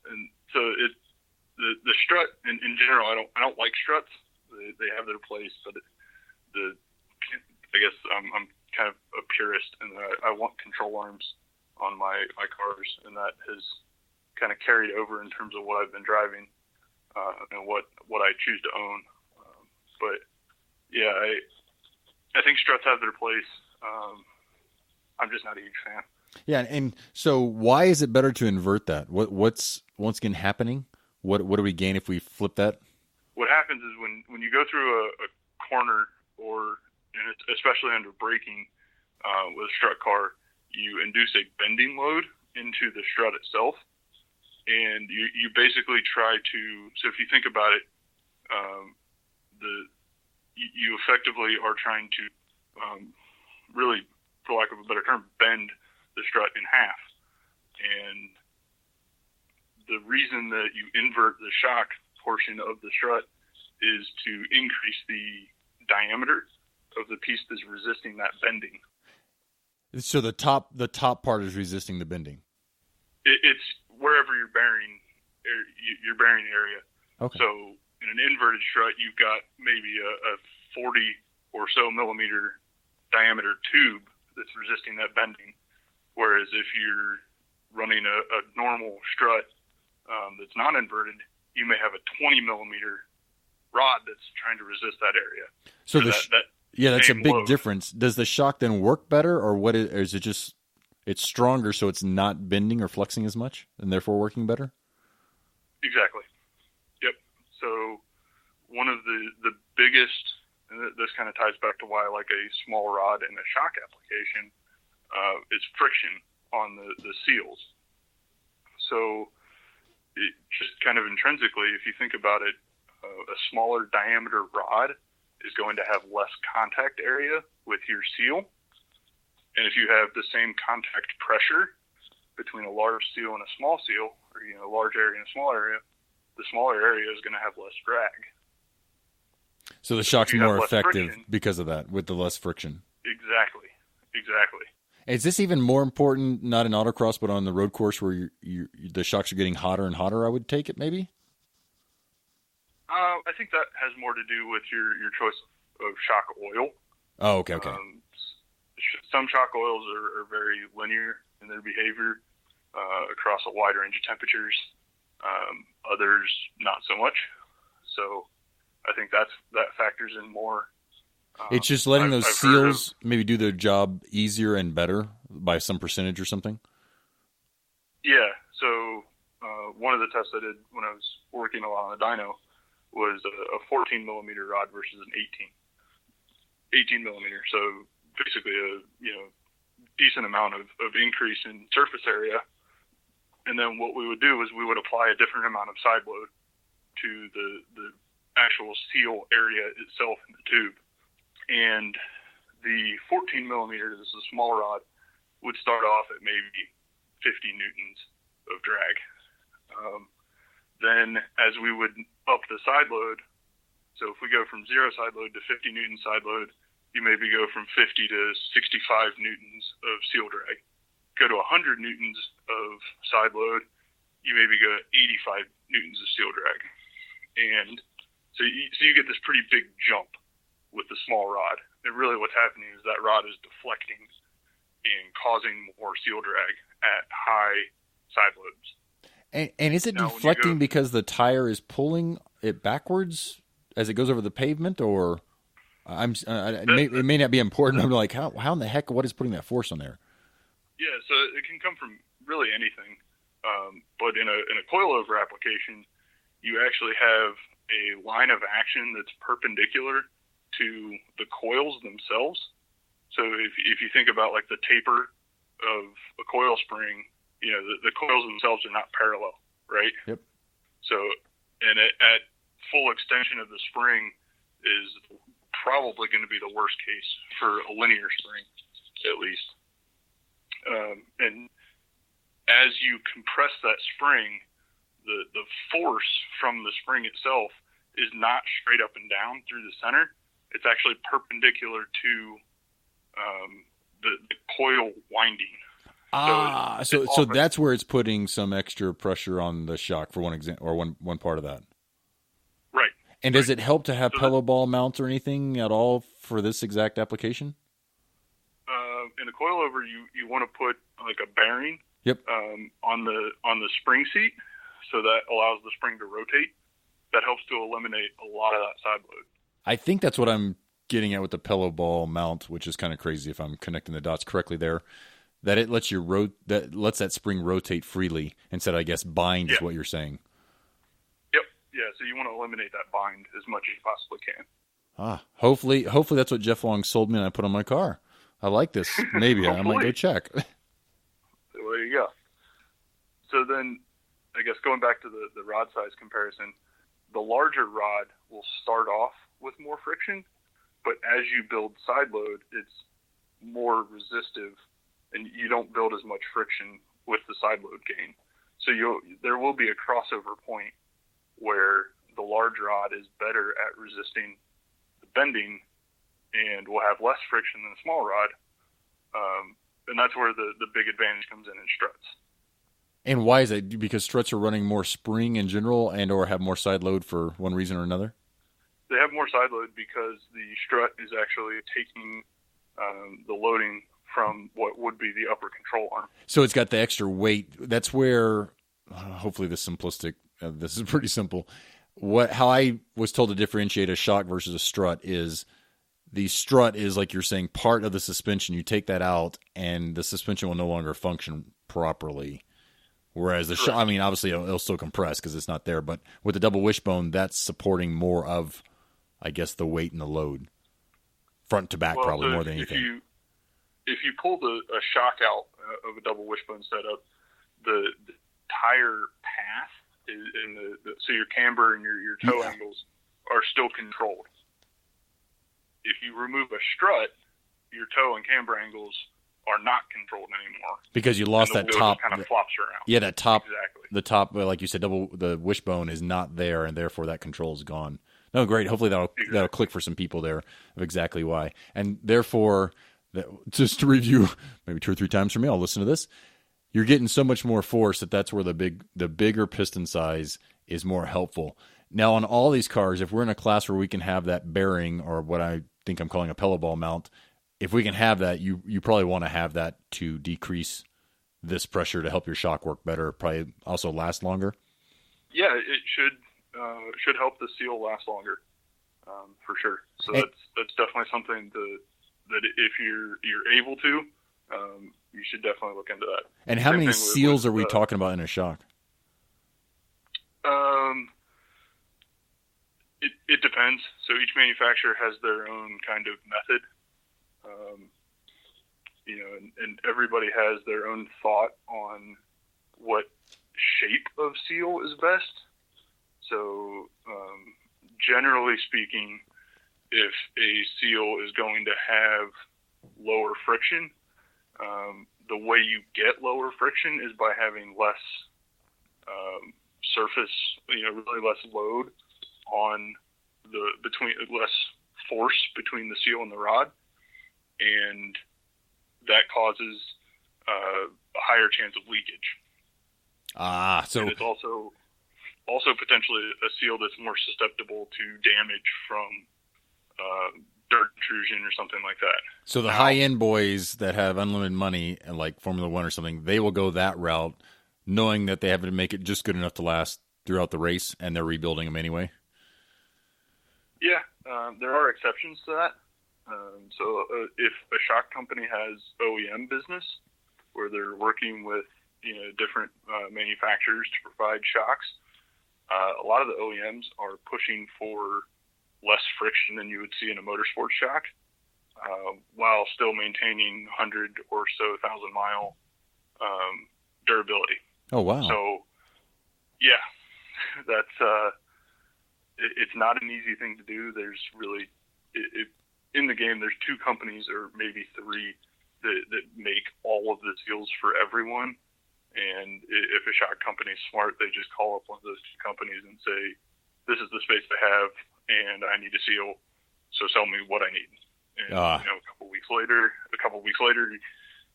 And so the strut in general, I don't like struts. They have their place, but I guess I'm kind of a purist, and I want control arms on my cars, and that has kind of carried over in terms of what I've been driving and what I choose to own. But yeah, I think struts have their place. I'm just not a huge fan. Yeah, and so why is it better to invert that? What's once again happening? What do we gain if we flip that? What happens is when you go through a corner, and especially under braking with a strut car, you induce a bending load into the strut itself, and you basically try to. So if you think about it, you effectively are trying to really, for lack of a better term, bend the strut in half. And the reason that you invert the shock portion of the strut is to increase the diameter of the piece that's resisting that bending. So the top part is resisting the bending. It's wherever your bearing area. Okay. So in an inverted strut, you've got maybe a 40 or so millimeter diameter tube that's resisting that bending. Whereas if you're running a normal strut that's not inverted, you may have a 20 millimeter rod that's trying to resist that area. So that's a big load. difference. Does the shock then work better, or what is it just it's stronger so it's not bending or flexing as much and therefore working better? Exactly. Yep. So one of the biggest, and this kind of ties back to why I like a small rod in a shock application, is friction on the seals. So it just kind of intrinsically, if you think about it, a smaller diameter rod is going to have less contact area with your seal. And if you have the same contact pressure between a large seal and a small seal, or a large area and a small area, the smaller area is going to have less drag. So the shock's more effective friction, because of that, with the less friction. Exactly. Is this even more important, not in autocross, but on the road course where the shocks are getting hotter and hotter, I would take it, maybe? I think that has more to do with your choice of shock oil. Oh, okay. Some shock oils are very linear in their behavior across a wide range of temperatures. Others, not so much. So I think that factors in more. It's just letting those seals maybe do their job easier and better by some percentage or something? Yeah. So one of the tests I did when I was working a lot on the dyno was a 14 millimeter rod versus an 18 millimeter. So basically a decent amount of increase in surface area. And then what we would do is we would apply a different amount of side load to the actual seal area itself in the tube. And the 14 millimeter, this is a small rod, would start off at maybe 50 newtons of drag. Then as we would up the side load, so if we go from 0 side load to 50 newton side load, you maybe go from 50 to 65 newtons of seal drag. Go to 100 newtons of side load, you maybe go to 85 newtons of seal drag. And so you get this pretty big jump with the small rod. And really what's happening is that rod is deflecting and causing more seal drag at high side loads. And is it deflecting because the tire is pulling it backwards as it goes over the pavement, or it may not be important. I'm like, how in the heck? What is putting that force on there? Yeah, so it can come from really anything, but in a coilover application, you actually have a line of action that's perpendicular to the coils themselves. So if you think about like the taper of a coil spring, the coils themselves are not parallel, right? Yep. So, and at full extension of the spring is probably going to be the worst case for a linear spring, at least. And as you compress that spring, the force from the spring itself is not straight up and down through the center. it's actually perpendicular to the coil winding. So that's where it's putting some extra pressure on the shock for one part of that. Right. And does it help to have pillow ball mounts or anything at all for this exact application? In the coilover, you want to put like a bearing. Yep. On the spring seat, so that allows the spring to rotate. That helps to eliminate a lot of that side load. I think that's what I'm getting at with the pillow ball mount, which is kind of crazy if I'm connecting the dots correctly there. That it lets that spring rotate freely instead of, I guess, bind is what you're saying. Yep. Yeah. So you want to eliminate that bind as much as you possibly can. Hopefully that's what Jeff Long sold me and I put on my car. I like this. Maybe I might go check. There you go. So then, I guess going back to the rod size comparison, the larger rod will start off with more friction, but as you build side load, it's more resistive, and you don't build as much friction with the side load gain. So there will be a crossover point where the large rod is better at resisting the bending and will have less friction than a small rod. And that's where the big advantage comes in struts. And why is that? Because struts are running more spring in general and or have more side load for one reason or another? They have more side load because the strut is actually taking the loading from what would be the upper control arm. So it's got the extra weight. That's where, hopefully this is pretty simple. How I was told to differentiate a shock versus a strut is the strut is, like you're saying, part of the suspension. You take that out and the suspension will no longer function properly. Whereas the shock, I mean, obviously it'll still compress because it's not there. But with the double wishbone, that's supporting more of, I guess, the weight and the load. Front to back, probably more than anything. If you pull a shock out of a double wishbone setup, the tire path so your camber and your toe angles are still controlled. If you remove a strut, your toe and camber angles are not controlled anymore because you lost that top. Kind of flops around. Yeah, that top. Exactly. The top, like you said, the wishbone is not there, and therefore that control is gone. No, great. Hopefully that'll click for some people there of exactly why, and therefore, just to review maybe 2 or 3 times for me, I'll listen to this. You're getting so much more force that's where the bigger piston size is more helpful. Now, on all these cars, if we're in a class where we can have that bearing, or what I think I'm calling a pillow ball mount, if we can have that, you probably want to have that to decrease this pressure to help your shock work better, probably also last longer. Yeah, it should help the seal last longer, for sure. So that's definitely something that if you're able to, you should definitely look into that. And how many seals are we talking about in a shock? It depends. So each manufacturer has their own kind of method. And everybody has their own thought on what shape of seal is best. So, generally speaking, if a seal is going to have lower friction, the way you get lower friction is by having less surface, really less load on less force between the seal and the rod, and that causes a higher chance of leakage. So and it's also potentially a seal that's more susceptible to damage from dirt intrusion or something like that. So the high-end boys that have unlimited money, like Formula One or something, they will go that route, knowing that they have to make it just good enough to last throughout the race, and they're rebuilding them anyway. Yeah, there are exceptions to that. So if a shock company has OEM business where they're working with different manufacturers to provide shocks, a lot of the OEMs are pushing for less friction than you would see in a motorsport shock, while still maintaining 100 or so 1,000 mile durability. Oh wow! So yeah, that's it's not an easy thing to do. There's really in the game, there's 2 companies or maybe 3 that make all of the seals for everyone. And if a shock company is smart, they just call up one of those 2 companies and say, this is the space I have, and I need a seal. So sell me what I need. And Ah. a couple weeks later,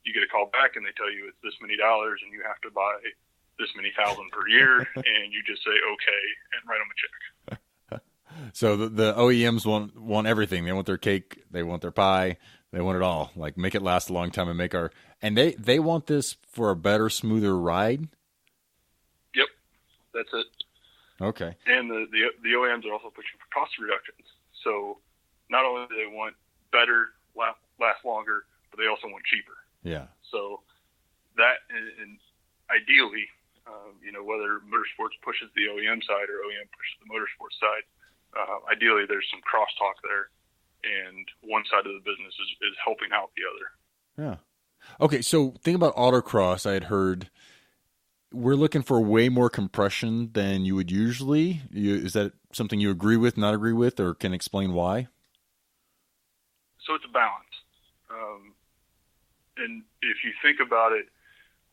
you get a call back and they tell you it's this many dollars and you have to buy this many thousand per year, and you just say okay and write them a check. So the OEMs want everything. They want their cake, they want their pie, they want it all. Like, make it last a long time and they want this for a better, smoother ride. Yep, that's it. Okay. And the OEMs are also pushing for cost reductions. So not only do they want better, last longer, but they also want cheaper. Yeah. So that, and ideally, whether motorsports pushes the OEM side or OEM pushes the motorsports side, ideally there's some crosstalk there, and one side of the business is helping out the other. Yeah. Okay, so think about autocross. I had heard we're looking for way more compression than you would usually. Is that something you agree with, not agree with, or can explain why? So it's a balance. And if you think about it,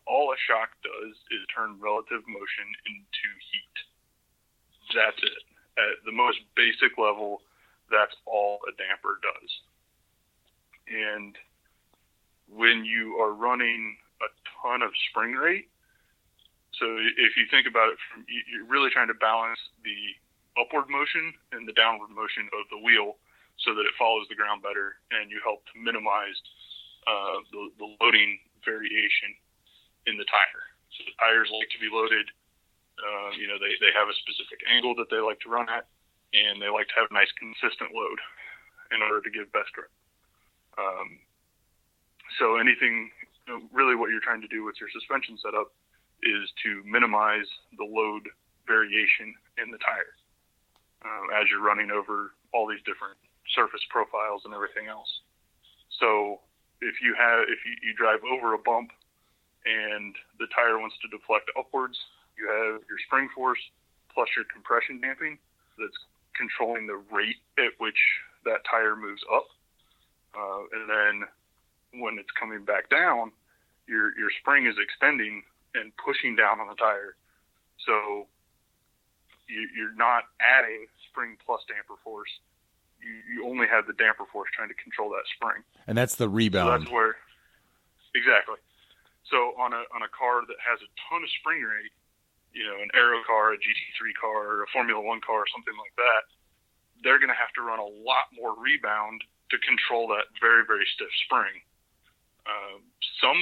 all a shock does is turn relative motion into heat. That's it. At the most basic level, that's all a damper does. And when you are running a ton of spring rate, so if you think about it, you're really trying to balance the upward motion and the downward motion of the wheel so that it follows the ground better, and you help to minimize the loading variation in the tire. So the tires like to be loaded. They have a specific angle that they like to run at, and they like to have a nice consistent load in order to give best grip. So anything, really what you're trying to do with your suspension setup is to minimize the load variation in the tire as you're running over all these different surface profiles and everything else. So if you drive over a bump and the tire wants to deflect upwards, you have your spring force plus your compression damping that's controlling the rate at which that tire moves up. And then when it's coming back down, your spring is extending and pushing down on the tire. So you're not adding spring plus damper force. You only have the damper force trying to control that spring. And that's the rebound. So that's where, exactly. So on a car that has a ton of spring rate, an aero car, a GT3 car, a Formula One car, or something like that, they're going to have to run a lot more rebound to control that very, very stiff spring. Some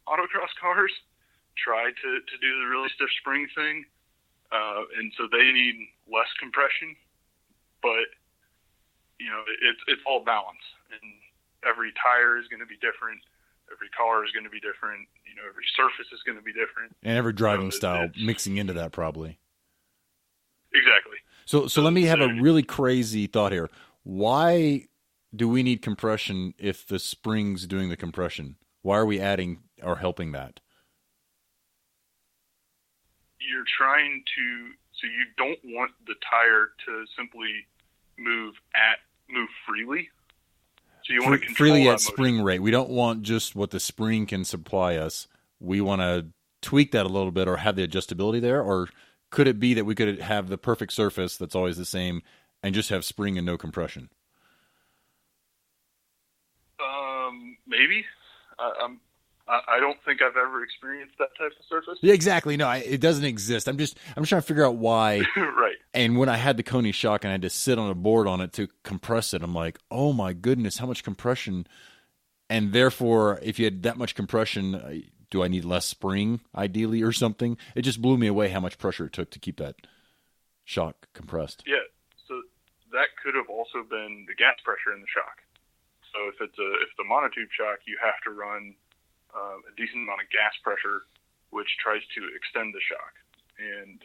autocross cars try to do the really stiff spring thing, and so they need less compression, but it's all balance, and every tire is going to be different. Every car is going to be different. Every surface is going to be different. And every driving style mixing into that probably. Exactly. So let me have a really crazy thought here. Why do we need compression if the spring's doing the compression? Why are we adding or helping that? You're trying to, so you don't want the tire to simply move freely. So you want to control freely that at motion. spring rate. We don't want just what the spring can supply us. We want to tweak that a little bit or have the adjustability there. Or could it be that we could have the perfect surface that's always the same and just have spring and no compression? Maybe. I don't think I've ever experienced that type of surface. Yeah, exactly. No, it doesn't exist. I'm trying to figure out why. Right. And when I had the Koni shock and I had to sit on a board on it to compress it, I'm like, oh my goodness, how much compression. And therefore, if you had that much compression, do I need less spring ideally or something? It just blew me away how much pressure it took to keep that shock compressed. Yeah. So that could have also been the gas pressure in the shock. So if the monotube shock, you have to run a decent amount of gas pressure, which tries to extend the shock. And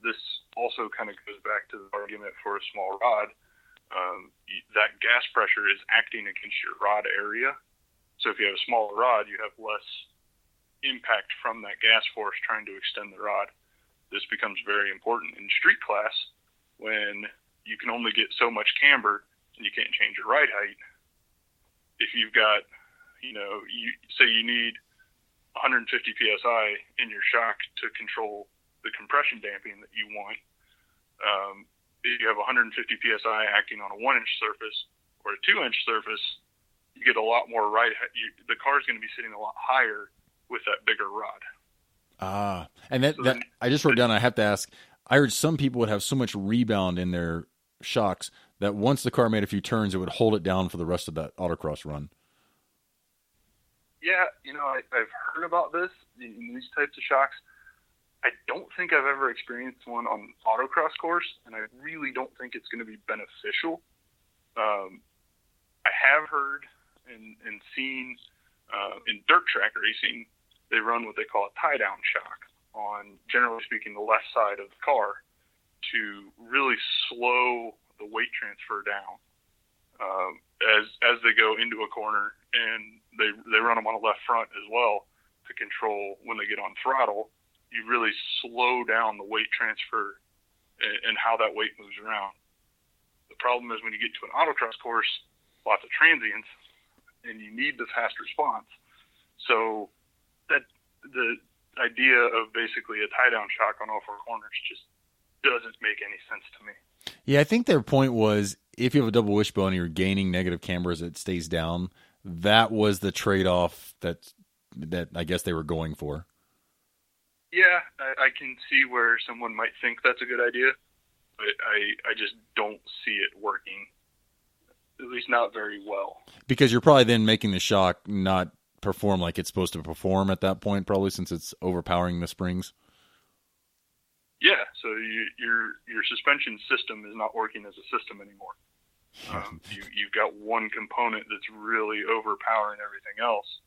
this also kind of goes back to the argument for a small rod. That gas pressure is acting against your rod area. So if you have a smaller rod, you have less impact from that gas force trying to extend the rod. This becomes very important in street class when you can only get so much camber and you can't change your ride height. If you've got, you say you need 150 PSI in your shock to control the compression damping that you want, if you have 150 psi acting on a 1-inch surface or a 2-inch surface, you get a lot more ride. The car is going to be sitting a lot higher with that bigger rod. And that I just wrote down. I have to ask. I heard some people would have so much rebound in their shocks that once the car made a few turns, it would hold it down for the rest of that autocross run. Yeah, I've heard about this in these types of shocks. I don't think I've ever experienced one on autocross course, and I really don't think it's going to be beneficial. I have heard and seen in dirt track racing, they run what they call a tie-down shock on, generally speaking, the left side of the car to really slow the weight transfer down as they go into a corner, and they run them on the left front as well to control when they get on throttle. You really slow down the weight transfer and how that weight moves around. The problem is when you get to an autocross course, lots of transients, and you need the fast response. So that the idea of basically a tie-down shock on all four corners just doesn't make any sense to me. Yeah, I think their point was if you have a double wishbone and you're gaining negative camber as it stays down, that was the trade-off that I guess they were going for. Yeah, I can see where someone might think that's a good idea, but I just don't see it working, at least not very well. Because you're probably then making the shock not perform like it's supposed to perform at that point, probably, since it's overpowering the springs. Yeah, so your suspension system is not working as a system anymore. You've got one component that's really overpowering everything else,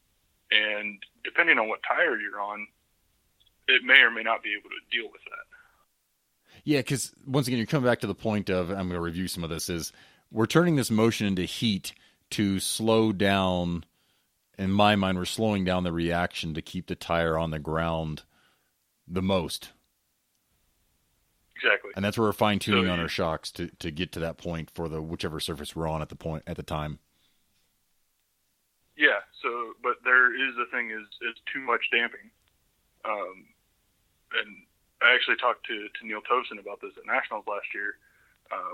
and depending on what tire you're on, it may or may not be able to deal with that. Yeah, because once again, you're coming back to the point of, I'm going to review some of this, is we're turning this motion into heat to slow down. In my mind, we're slowing down the reaction to keep the tire on the ground the most. Exactly. And that's where we're fine-tuning on our shocks to get to that point for the whichever surface we're on at the time. Yeah, but there is a thing is too much damping. And I actually talked to Neil Tosin about this at Nationals last year,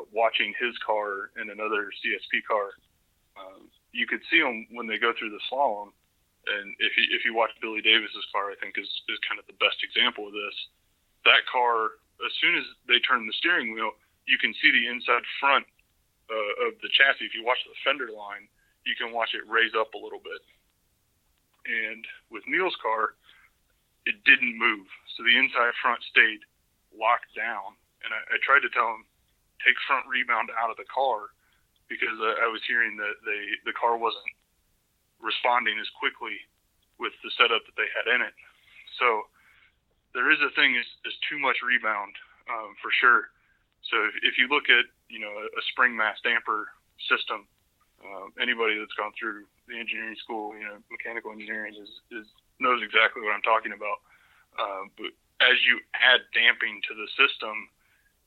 watching his car and another CSP car. You could see them when they go through the slalom. And if you watch Billy Davis's car, I think is kind of the best example of this. That car, as soon as they turn the steering wheel, you can see the inside front of the chassis. If you watch the fender line, you can watch it raise up a little bit. And with Neil's car, it didn't move. So the inside front stayed locked down. And I tried to tell him, take front rebound out of the car, because I was hearing that the car wasn't responding as quickly with the setup that they had in it. So there is a thing is too much rebound for sure. So if you look at a spring mass damper system, anybody that's gone through the engineering school, mechanical engineering knows exactly what I'm talking about. But as you add damping to the system,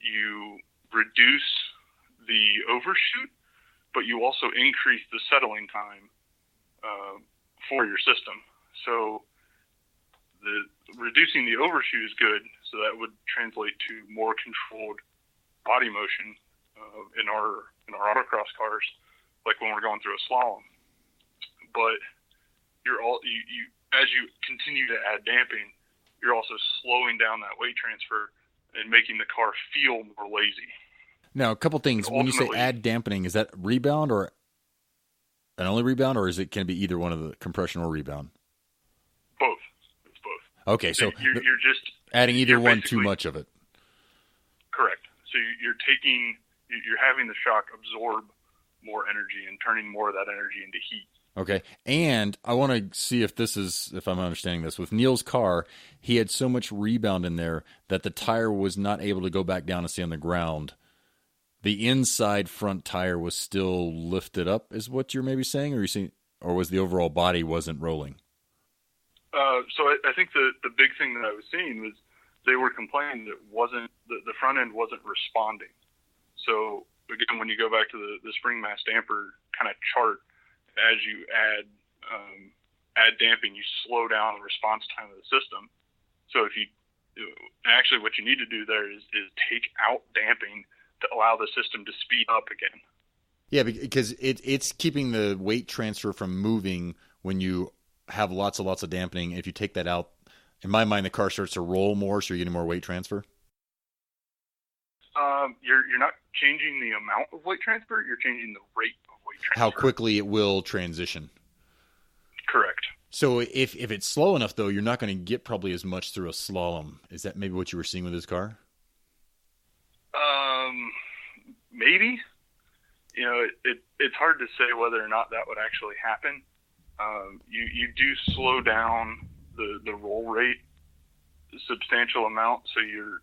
you reduce the overshoot, but you also increase the settling time for your system. So reducing the overshoot is good, so that would translate to more controlled body motion in our autocross cars, like when we're going through a slalom. But as you continue to add damping, you're also slowing down that weight transfer and making the car feel more lazy. Now, a couple things. When you say add dampening, is that rebound or an only rebound, or can it be either one of the compression or rebound? Both. It's both. Okay, so you're just adding either one too much of it. Correct. So you're having the shock absorb more energy and turning more of that energy into heat. Okay, and I want to see if I'm understanding this. With Neil's car, he had so much rebound in there that the tire was not able to go back down and stay on the ground. The inside front tire was still lifted up, is what you're maybe saying, or was the overall body wasn't rolling? So I think the big thing that I was seeing was they were complaining that the front end wasn't responding. So again, when you go back to the spring mass damper kind of chart, as you add damping, you slow down the response time of the system. So what you need to do there is take out damping to allow the system to speed up again. Yeah, because it's keeping the weight transfer from moving when you have lots of dampening. If you take that out, in my mind, the car starts to roll more, so you're getting more weight transfer. You're not changing the amount of weight transfer. You're changing the rate of weight transfer. How quickly it will transition. Correct. So if it's slow enough, though, you're not going to get probably as much through a slalom. Is that maybe what you were seeing with this car? Maybe. It's hard to say whether or not that would actually happen. You do slow down the roll rate a substantial amount, so you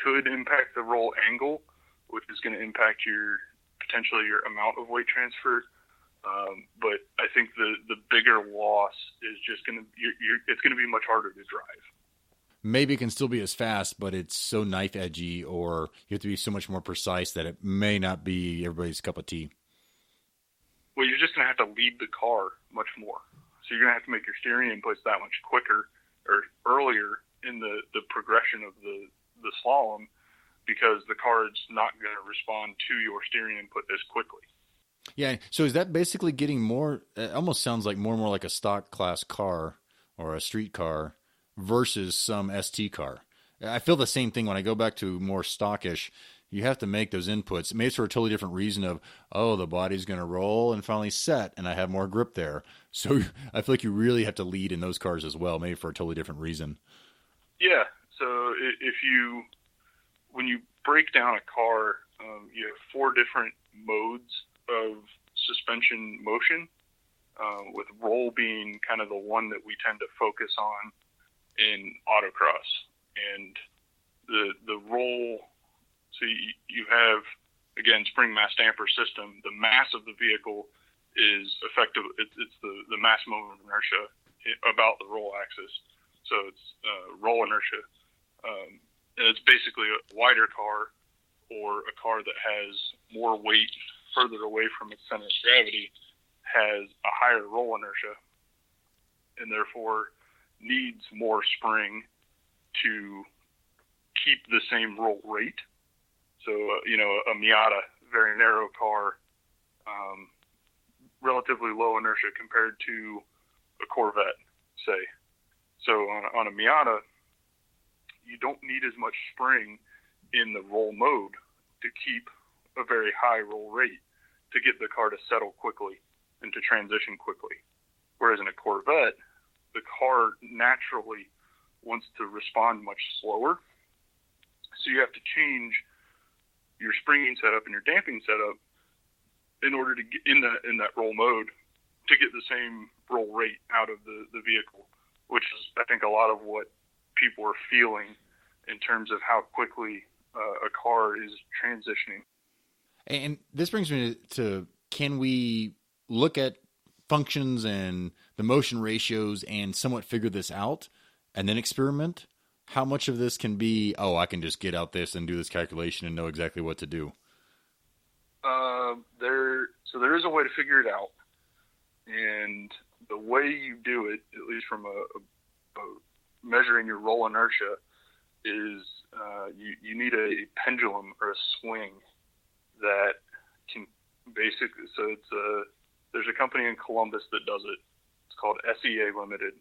could impact the roll angle, which is going to impact potentially your amount of weight transfer. But I think the bigger loss is just going to it's going to be much harder to drive. Maybe it can still be as fast, but it's so knife edgy, or you have to be so much more precise that it may not be everybody's cup of tea. Well, you're just going to have to lead the car much more. So you're going to have to make your steering inputs that much quicker or earlier in the progression of the slalom, because the car is not going to respond to your steering input as quickly. Yeah. So is that basically getting more? It almost sounds like more and more like a stock class car or a street car versus some ST car. I feel the same thing when I go back to more stockish. You have to make those inputs. Maybe it's for a totally different reason of, the body's going to roll and finally set, and I have more grip there. So I feel like you really have to lead in those cars as well, maybe for a totally different reason. Yeah. So when you break down a car, you have 4 different modes of suspension motion, with roll being kind of the one that we tend to focus on in autocross. And the roll, so you have, again, spring mass damper system. The mass of the vehicle is effective. It's the mass moment of inertia about the roll axis. So it's roll inertia. And it's basically a wider car or a car that has more weight further away from its center of gravity has a higher roll inertia, and therefore needs more spring to keep the same roll rate. So, a Miata, very narrow car, relatively low inertia compared to a Corvette, say. So on a Miata, you don't need as much spring in the roll mode to keep a very high roll rate to get the car to settle quickly and to transition quickly. Whereas in a Corvette, the car naturally wants to respond much slower. So you have to change your springing setup and your damping setup in order to get in that roll mode to get the same roll rate out of the vehicle, which is, I think, a lot of what people are feeling in terms of how quickly a car is transitioning. And this brings me to, can we look at functions and the motion ratios and somewhat figure this out and then experiment? How much of this can be, I can just get out this and do this calculation and know exactly what to do? There is a way to figure it out. And the way you do it, at least from a measuring your roll inertia, is you need a pendulum or a swing that can basically, there's a company in Columbus that does it. It's called SEA Limited.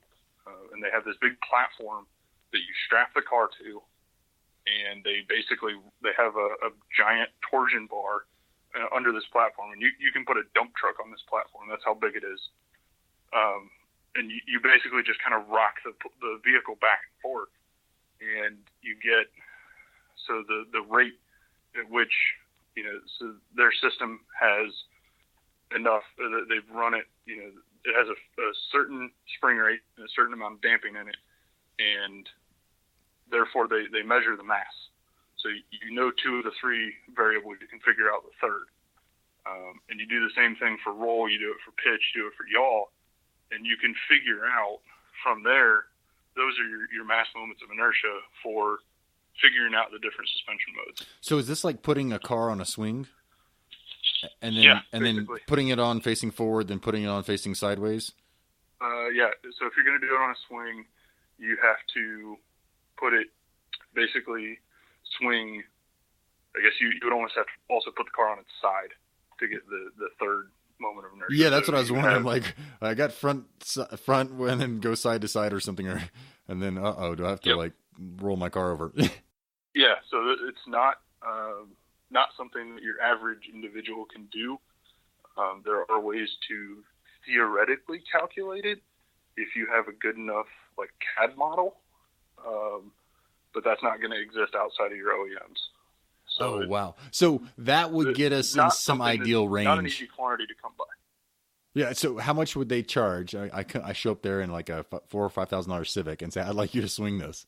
And they have this big platform that you strap the car to, and they have a giant torsion bar under this platform, and you can put a dump truck on this platform. That's how big it is. And you basically just kind of rock the vehicle back and forth, and you get the rate at which so their system has enough. They've run it. It has a certain spring rate and a certain amount of damping in it, and therefore they measure the mass. So 2 of the 3 variables, you can figure out the third. And you do the same thing for roll, you do it for pitch, you do it for yaw, and you can figure out from there, those are your mass moments of inertia for figuring out the different suspension modes. So is this like putting a car on a swing? And then putting it on facing forward, then putting it on facing sideways? Yeah. So if you're going to do it on a swing, you have to put it basically swing I guess you would almost have to also put the car on its side to get the third moment of inertia. Yeah, that's what I was wondering. Like, I got front and then go side to side or something, and then do I have to like roll my car over? Yeah, so it's not something that your average individual can do. There are ways to theoretically calculate it if you have a good enough like CAD model, but that's not going to exist outside of your OEMs. So wow! So that would get us in some ideal range. Not an easy quantity to come by. Yeah. So how much would they charge? I show up there in like a $4,000 or $5,000 Civic and say, I'd like you to swing this.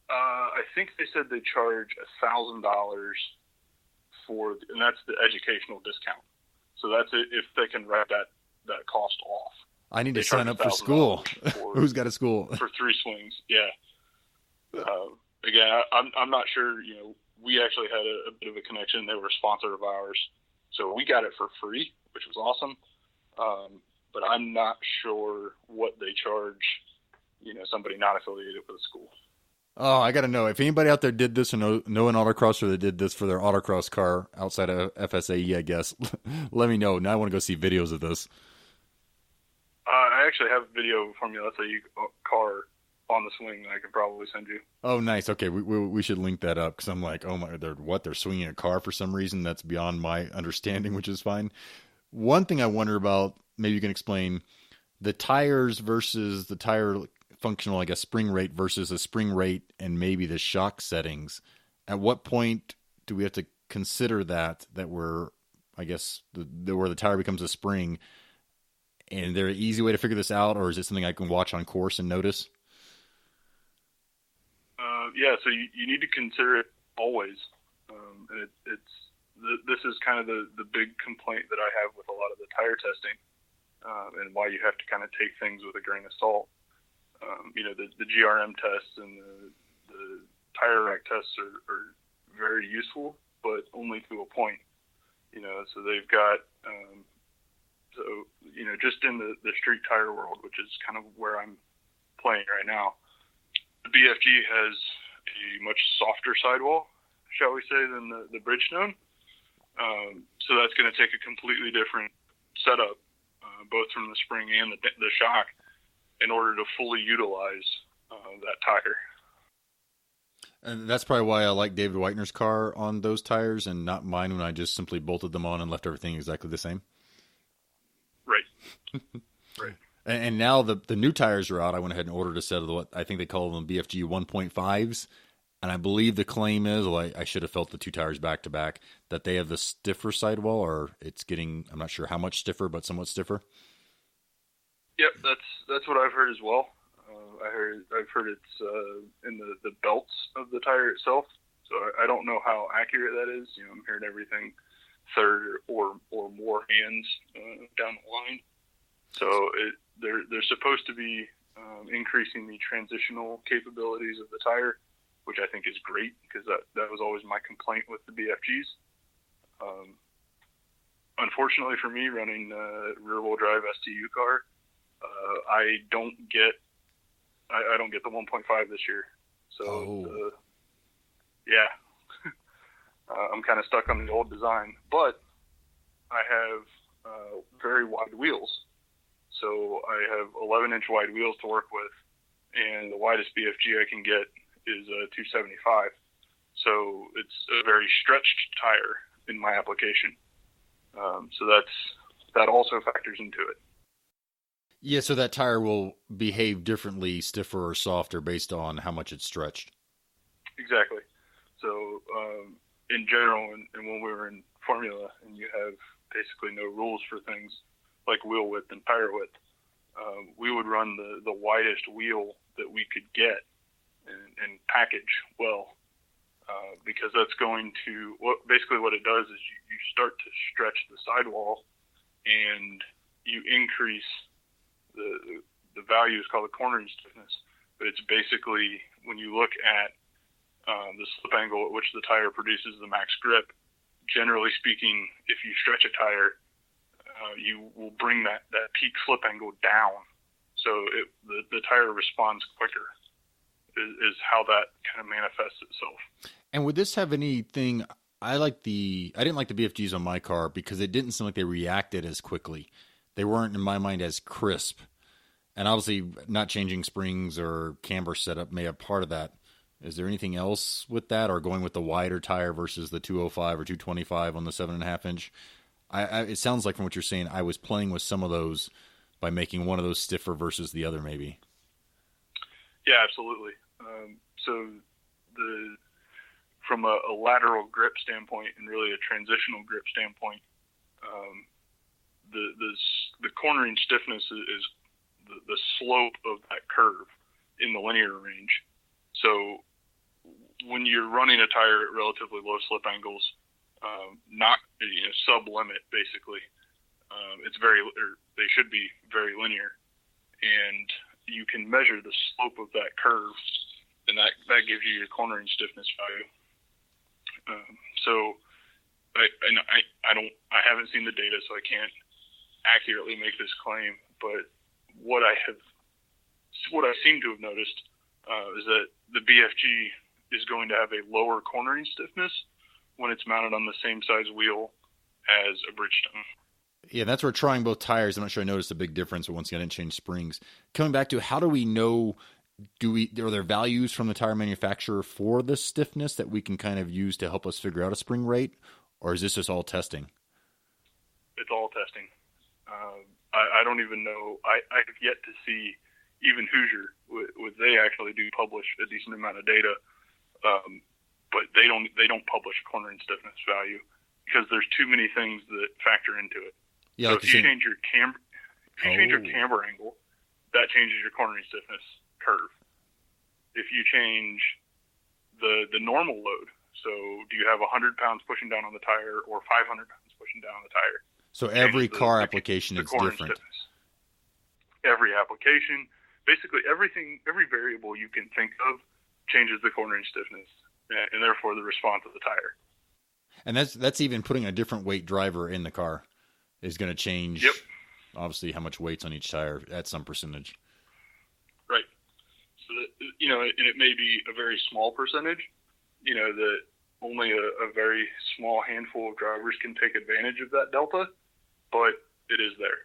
I think they said they charge $1,000 and that's the educational discount. So that's it if they can write that cost off. I need to sign up for school. Who's got a school? For 3 swings, yeah. Again, I'm not sure. You know, we actually had a bit of a connection. They were a sponsor of ours, so we got it for free, which was awesome. But I'm not sure what they charge. You know, somebody not affiliated with a school. Oh, I got to know if anybody out there did this or know an autocrosser that did this for their autocross car outside of FSAE. I guess let me know. Now I want to go see videos of this. I actually have a video of a Formula SAE car on the swing that I could probably send you. Oh, nice. Okay, we should link that up because I'm like, oh my, they're swinging a car for some reason that's beyond my understanding, which is fine. One thing I wonder about, maybe you can explain, the tires versus the tire functional, I guess, spring rate versus the spring rate and maybe the shock settings. At what point do we have to consider that we're, I guess, where the tire becomes a spring? And is there an easy way to figure this out, or is it something I can watch on course and notice? Yeah, so you need to consider it always. This is kind of the big complaint that I have with a lot of the tire testing, and why you have to kind of take things with a grain of salt. You know, the GRM tests and the tire rack tests are very useful, but only to a point. You know, so they've got, you know, just in the street tire world, which is kind of where I'm playing right now, the BFG has a much softer sidewall, shall we say, than the Bridgestone. So that's going to take a completely different setup, both from the spring and the shock, in order to fully utilize that tire. And that's probably why I like David Whitener's car on those tires and not mine when I just simply bolted them on and left everything exactly the same. Right. Right. And now the new tires are out. I went ahead and ordered a set of what I think they call them BFG 1.5s. And I believe the claim is, well, I should have felt the 2 tires back to back, that they have the stiffer sidewall, or it's getting, I'm not sure how much stiffer, but somewhat stiffer. Yep, that's what I've heard as well. I've heard it's in the belts of the tire itself. So I don't know how accurate that is. You know, I'm hearing everything third or more hands down the line. So they're supposed to be increasing the transitional capabilities of the tire, which I think is great because that was always my complaint with the BFGs. Unfortunately for me, running a rear-wheel drive STU car, I don't get the 1.5 this year. So yeah, I'm kind of stuck on the old design, but I have very wide wheels. So I have 11-inch wide wheels to work with, and the widest BFG I can get is 275. So it's a very stretched tire in my application. So that also factors into it. Yeah, so that tire will behave differently, stiffer or softer, based on how much it's stretched. Exactly. So in general, and when we were in Formula, and you have basically no rules for things like wheel width and tire width, we would run the widest wheel that we could get and package well, because that's going to, basically what it does is you start to stretch the sidewall and you increase the value is called the cornering stiffness, but it's basically when you look at the slip angle at which the tire produces the max grip. Generally speaking, if you stretch a tire, you will bring that peak slip angle down, so the tire responds quicker. Is how that kind of manifests itself. And would this have anything? I didn't like the BFGs on my car because it didn't seem like they reacted as quickly. They weren't, in my mind, as crisp. And obviously, not changing springs or camber setup may have part of that. Is there anything else with that, or going with the wider tire versus the 205 or 225 on the 7.5 inch? It sounds like from what you're saying, I was playing with some of those by making one of those stiffer versus the other, maybe. Yeah, absolutely. So from a lateral grip standpoint and really a transitional grip standpoint, the cornering stiffness is the slope of that curve in the linear range. So when you're running a tire at relatively low slip angles, not sub limit basically, they should be very linear, and you can measure the slope of that curve, and that gives you your cornering stiffness value. So I haven't seen the data, so I can't accurately make this claim, but what I seem to have noticed is that the BFG is going to have a lower cornering stiffness when it's mounted on the same size wheel as a Bridgestone. Yeah, that's where trying both tires, I'm not sure I noticed a big difference, but once again, I didn't change springs. Coming back to how do we know, are there values from the tire manufacturer for the stiffness that we can kind of use to help us figure out a spring rate, or is this just all testing? It's all testing. I don't even know. I've yet to see even Hoosier. They actually do publish a decent amount of data, but they don't publish cornering stiffness value because there's too many things that factor into it. Yeah, so if you change your camber angle, that changes your cornering stiffness curve. If you change the normal load, so do you have 100 pounds pushing down on the tire or 500 pounds pushing down on the tire? So every car application is different. Stiffness. Every application, basically every variable you can think of changes the cornering stiffness and therefore the response of the tire. And that's even putting a different weight driver in the car is going to change. Yep. Obviously, how much weight's on each tire at some percentage. Right. So that, and it may be a very small percentage. That only a very small handful of drivers can take advantage of that delta, but it is there.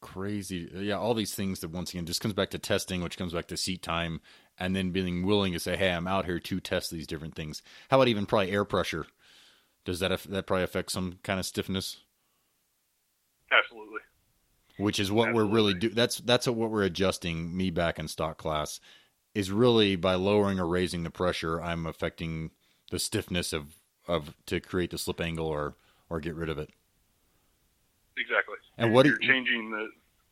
Crazy. Yeah, all these things that, once again, just comes back to testing, which comes back to seat time, and then being willing to say, hey, I'm out here to test these different things. How about even probably air pressure? Does that probably affect some kind of stiffness? Absolutely. Which is what we're really doing. That's what we're adjusting me back in stock class, is really by lowering or raising the pressure, I'm affecting the stiffness of to create the slip angle or get rid of it. Exactly. And you're changing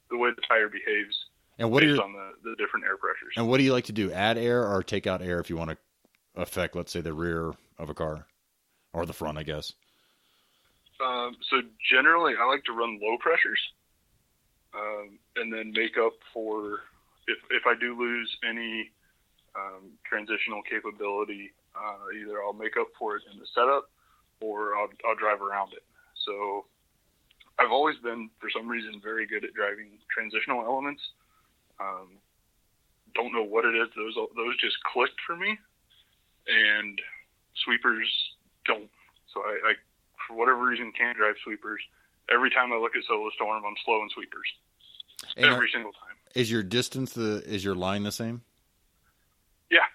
the way the tire behaves based on the different air pressures. And what do you like to do? Add air or take out air if you want to affect, let's say, the rear of a car or the front, I guess? So generally, I like to run low pressures and then make up for if I do lose any transitional capability. Either I'll make up for it in the setup or I'll drive around it. So I've always been, for some reason, very good at driving transitional elements. Don't know what it is. Those just clicked for me, and sweepers don't. So I for whatever reason, can't drive sweepers. Every time I look at Solo Storm, I'm slow in sweepers. Every single time. Is your distance is your line the same? Yeah.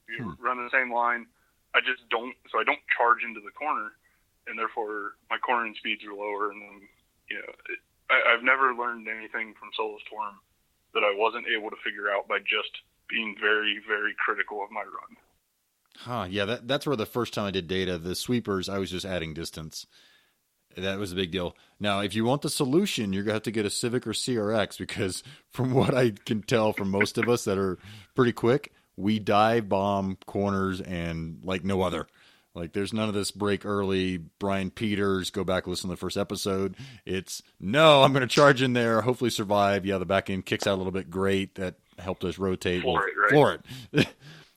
You run the same line. I don't charge into the corner, and therefore my cornering speeds are lower. And then, I've never learned anything from Solo Storm that I wasn't able to figure out by just being very, very critical of my run. Huh, yeah, that's where the first time I did data, the sweepers, I was just adding distance. That was a big deal. Now, if you want the solution, you're going to have to get a Civic or CRX, because from what I can tell from most of us that are pretty quick, we dive bomb corners and like no other. Like, there's none of this break early, Brian Peters, go back and listen to the first episode. It's, no, I'm going to charge in there, hopefully survive. Yeah, the back end kicks out a little bit, great. That helped us rotate. Floor it.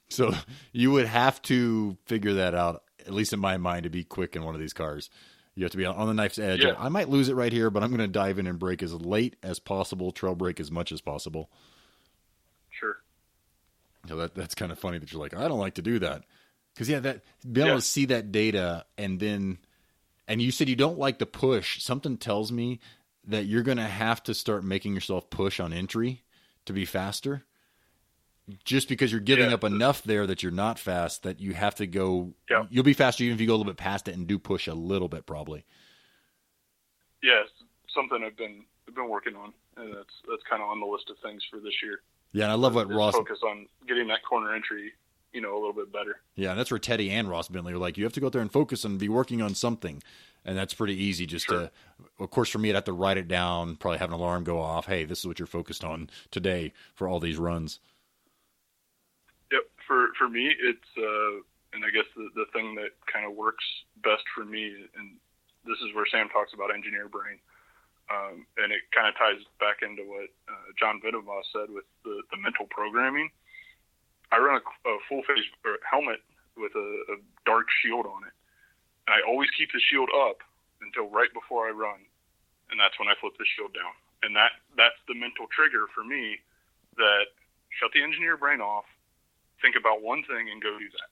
So you would have to figure that out, at least in my mind, to be quick in one of these cars. You have to be on the knife's edge. Yeah. I might lose it right here, but I'm going to dive in and brake as late as possible, trail brake as much as possible. Sure. So that's kind of funny that you're like, I don't like to do that. Because that being able to see that data, and you said you don't like the push. Something tells me that you're going to have to start making yourself push on entry to be faster. Just because you're giving up enough there that you're not fast, that you have to go. Yeah. You'll be faster even if you go a little bit past it and do push a little bit, probably. Yes, something I've been working on, and that's kind of on the list of things for this year. Yeah, and I love what Ross focus on getting that corner entry, a little bit better. Yeah, and that's where Teddy and Ross Bentley are like, you have to go out there and focus and be working on something, and that's pretty easy. Just to, of course, for me, I'd have to write it down, probably have an alarm go off. Hey, this is what you're focused on today for all these runs. Yep, for me, it's and I guess the thing that kind of works best for me, and this is where Sam talks about engineer brain. And it kind of ties back into what John Vittenboss said with the mental programming. I run a full face helmet with a dark shield on it. And I always keep the shield up until right before I run, and that's when I flip the shield down. And that's the mental trigger for me that shut the engineer brain off, think about one thing, and go do that.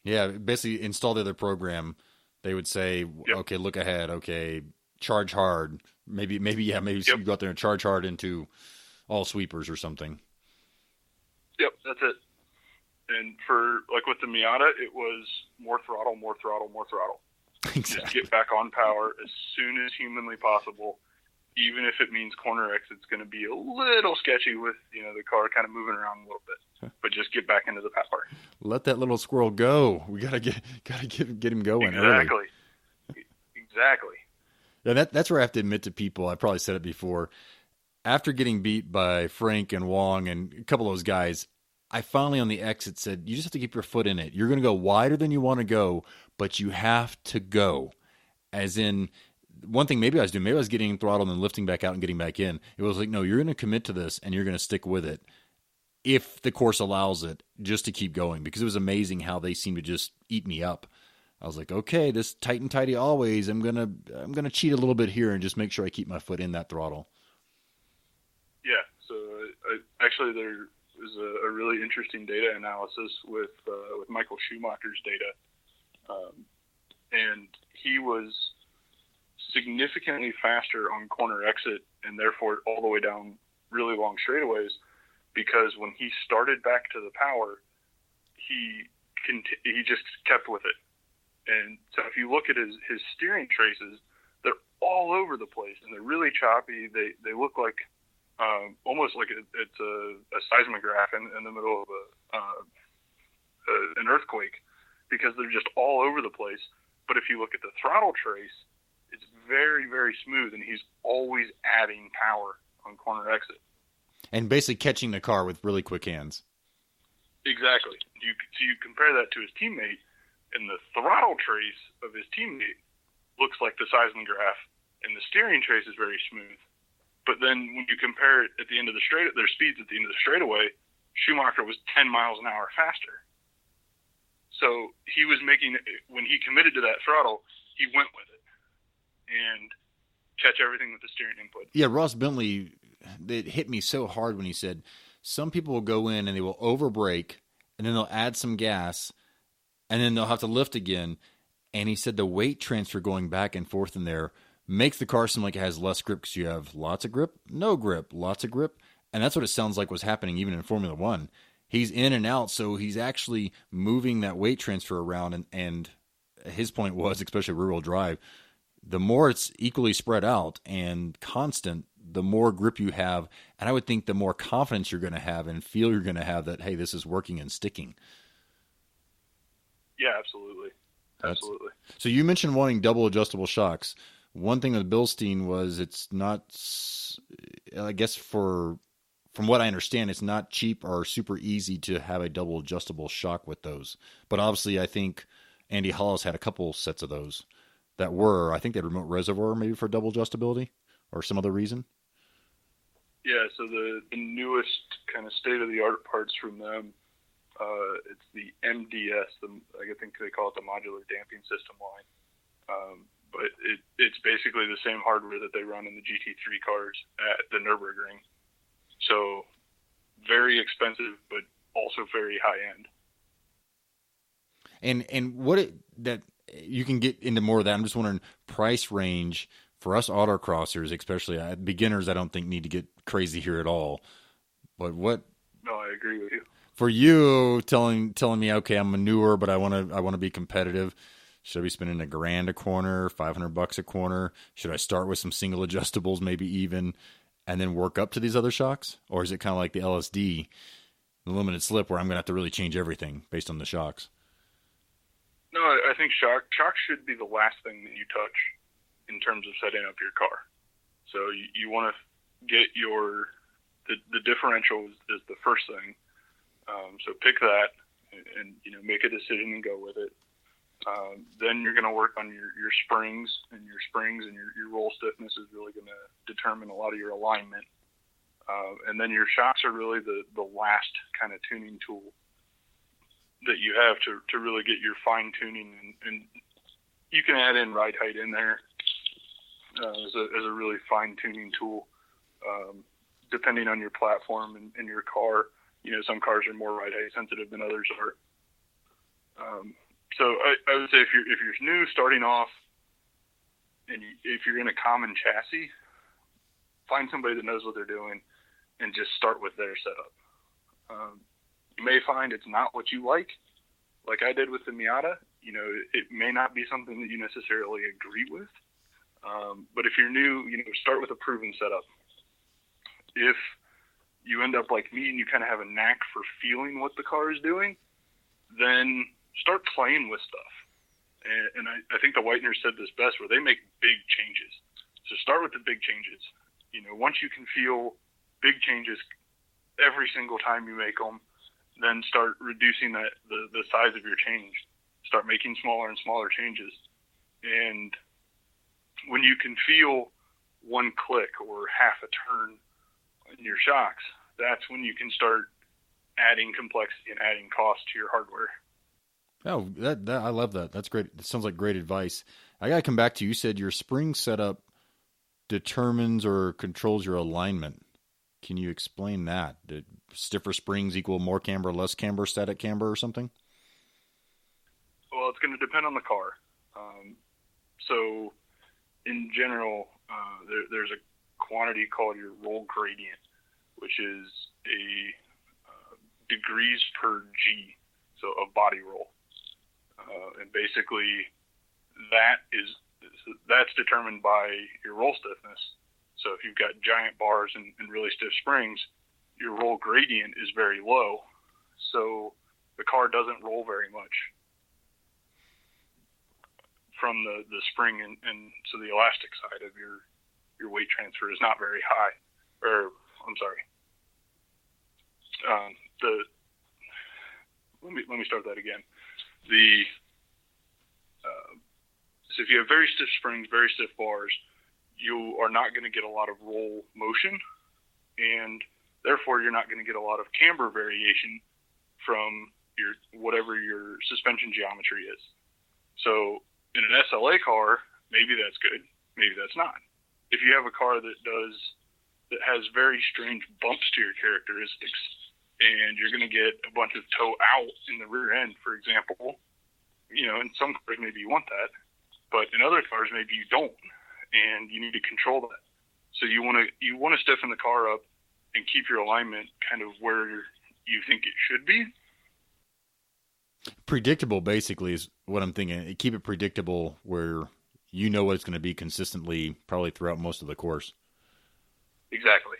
Yeah, basically install the other program. They would say, okay, look ahead, okay, charge hard. Maybe you go out there and charge hard into all sweepers or something. Yep, that's it. And for, like with the Miata, it was more throttle. Exactly. Just get back on power as soon as humanly possible, even if it means corner exit's going to be a little sketchy with, the car kind of moving around a little bit. But just get back into the power. Let that little squirrel go. We gotta get him going Exactly. early. Exactly. Yeah, that's where I have to admit to people, I probably said it before, after getting beat by Frank and Wong and a couple of those guys, I finally on the exit said, you just have to keep your foot in it. You're going to go wider than you want to go, but you have to go. As in, one thing maybe I was getting throttled and lifting back out and getting back in. It was like, no, you're going to commit to this and you're going to stick with it if the course allows it, just to keep going, because it was amazing how they seemed to just eat me up. I was like, okay, this tight and tidy always. I'm gonna cheat a little bit here and just make sure I keep my foot in that throttle. Yeah. So actually, there is a really interesting data analysis with Michael Schumacher's data, and he was significantly faster on corner exit and therefore all the way down really long straightaways, because when he started back to the power, he just kept with it. And so if you look at his steering traces, they're all over the place, and they're really choppy. They look like almost like it's a seismograph in the middle of an earthquake, because they're just all over the place. But if you look at the throttle trace, it's very, very smooth, and he's always adding power on corner exit. And basically catching the car with really quick hands. Exactly. You compare that to his teammate, and the throttle trace of his teammate looks like the seismograph, and the steering trace is very smooth. But then when you compare it at the end of their speeds at the end of the straightaway, Schumacher was 10 miles an hour faster. So he was when he committed to that throttle, he went with it and catch everything with the steering input. Yeah, Ross Bentley, it hit me so hard when he said, some people will go in and they will overbrake, and then they'll add some gas, and then they'll have to lift again. And he said the weight transfer going back and forth in there makes the car seem like it has less grip, because you have lots of grip, no grip, lots of grip. And that's what it sounds like was happening even in Formula One. He's in and out, so he's actually moving that weight transfer around. And his point was, especially rear-wheel drive, the more it's equally spread out and constant, the more grip you have. And I would think the more confidence you're going to have and feel you're going to have that, hey, this is working and sticking. Yeah, absolutely. Absolutely. So you mentioned wanting double adjustable shocks. One thing with Bilstein was it's not, I guess from what I understand, it's not cheap or super easy to have a double adjustable shock with those. But obviously I think Andy Hollis had a couple sets of those that were, I think they had remote reservoir maybe for double adjustability or some other reason. Yeah, so the newest kind of state-of-the-art parts from them, it's the MDS, I think they call it the modular damping system line. But it's basically the same hardware that they run in the GT3 cars at the Nürburgring. So very expensive, but also very high end. And that you can get into more of that. I'm just wondering price range for us autocrossers, especially beginners. I don't think need to get crazy here at all. But what? No, I agree with you. For you, telling me, okay, I'm a newer, but I want to be competitive. Should I be spending $1,000 a corner, $500 a corner? Should I start with some single adjustables, maybe even, and then work up to these other shocks? Or is it kind of like the LSD, the limited slip, where I'm going to have to really change everything based on the shocks? No, I think shocks should be the last thing that you touch in terms of setting up your car. So you want to get the differential is the first thing. So pick that and make a decision and go with it. Then you're going to work on your springs, and your roll stiffness is really going to determine a lot of your alignment. And then your shocks are really the last kind of tuning tool that you have to really get your fine tuning, and you can add in ride height in there as a really fine tuning tool, depending on your platform and your car. Some cars are more ride height sensitive than others are. So I would say if you're new starting off, and if you're in a common chassis, find somebody that knows what they're doing and just start with their setup. You may find it's not what you like I did with the Miata. It may not be something that you necessarily agree with. But if you're new, start with a proven setup. If you end up like me and you kind of have a knack for feeling what the car is doing, then start playing with stuff. And I think the Whiteners said this best, where they make big changes. So start with the big changes. Once you can feel big changes every single time you make them, then start reducing the size of your change. Start making smaller and smaller changes. And when you can feel one click or half a turn in your shocks, that's when you can start adding complexity and adding cost to your hardware. Oh, that I love that. That's great. It sounds like great advice. I got to come back to you. You said your spring setup determines or controls your alignment. Can you explain that? Did stiffer springs equal more camber, less camber, static camber, or something? Well, it's going to depend on the car. So, in general, there's a quantity called your roll gradient, which is a degrees per G, so of body roll. And basically, that's determined by your roll stiffness. So if you've got giant bars and really stiff springs, your roll gradient is very low. So the car doesn't roll very much from the spring, and so the elastic side of your weight transfer is not very high. Or, I'm sorry. Let me start that again. So if you have very stiff springs, very stiff bars, you are not going to get a lot of roll motion, and therefore you're not going to get a lot of camber variation from whatever your suspension geometry is. So in an SLA car, maybe that's good, maybe that's not. If you have a car that has very strange bumps to your characteristics, and you're going to get a bunch of toe out in the rear end, for example, in some cars maybe you want that, but in other cars maybe you don't, and you need to control that. So you want to stiffen the car up and keep your alignment kind of where you think it should be. Predictable, basically, is what I'm thinking. Keep it predictable where you know what it's going to be consistently, probably throughout most of the course. Exactly.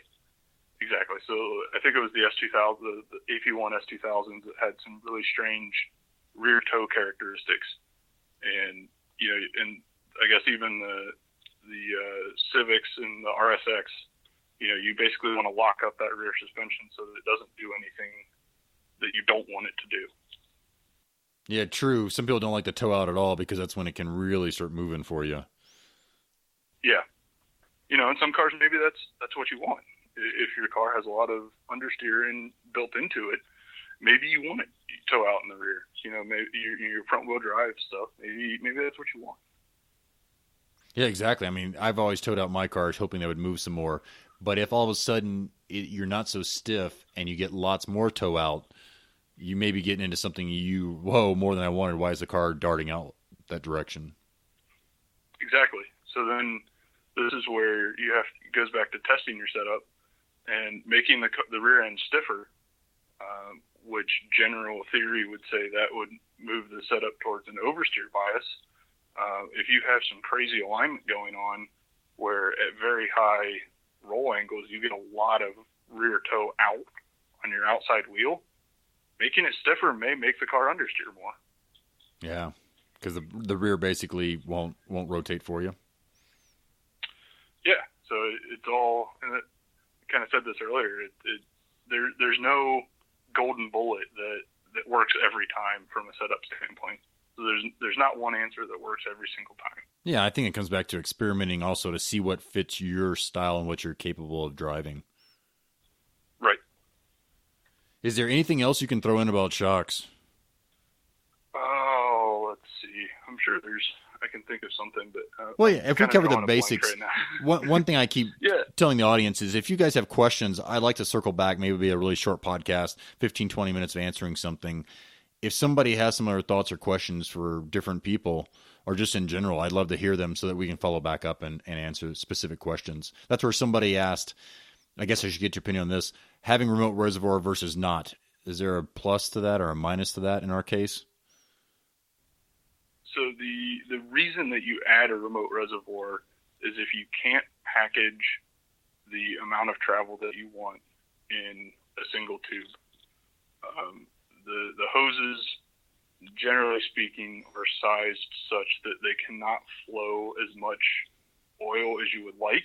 So I think it was the S2000, the AP1 S2000s that had some really strange rear toe characteristics, and and I guess even the Civics and the RSX, you basically want to lock up that rear suspension so that it doesn't do anything that you don't want it to do. Yeah, true. Some people don't like to toe out at all because that's when it can really start moving for you. Yeah. In some cars, maybe that's what you want. If your car has a lot of understeering built into it, maybe you want it toe out in the rear. Maybe your front wheel drive stuff. Maybe that's what you want. Yeah, exactly. I mean, I've always towed out my cars hoping they would move some more. But if all of a sudden you're not so stiff and you get lots more toe out, you may be getting into something more than I wanted. Why is the car darting out that direction? Exactly. So then this is where it goes back to testing your setup and making the rear end stiffer, which general theory would say that would move the setup towards an oversteer bias. If you have some crazy alignment going on where at very high roll angles you get a lot of rear toe out on your outside wheel, making it stiffer may make the car understeer more. Yeah, because the rear basically won't rotate for you. Yeah, so it's all, and I kind of said this earlier, there's no golden bullet that works every time from a setup standpoint. So there's not one answer that works every single time. Yeah, I think it comes back to experimenting also to see what fits your style and what you're capable of driving. Right. Is there anything else you can throw in about shocks? Oh, let's see. I'm sure I can think of something, but well, yeah. If we cover the basics, right one thing I keep telling the audience is if you guys have questions, I'd like to circle back. Maybe it'll be a really short podcast, 15, 20 minutes of answering something. If somebody has some other thoughts or questions for different people, or just in general, I'd love to hear them so that we can follow back up and answer specific questions. That's where somebody asked, I guess I should get your opinion on this, having remote reservoir versus not. Is there a plus to that or a minus to that in our case? So the reason that you add a remote reservoir is if you can't package the amount of travel that you want in a single tube. The hoses, generally speaking, are sized such that they cannot flow as much oil as you would like,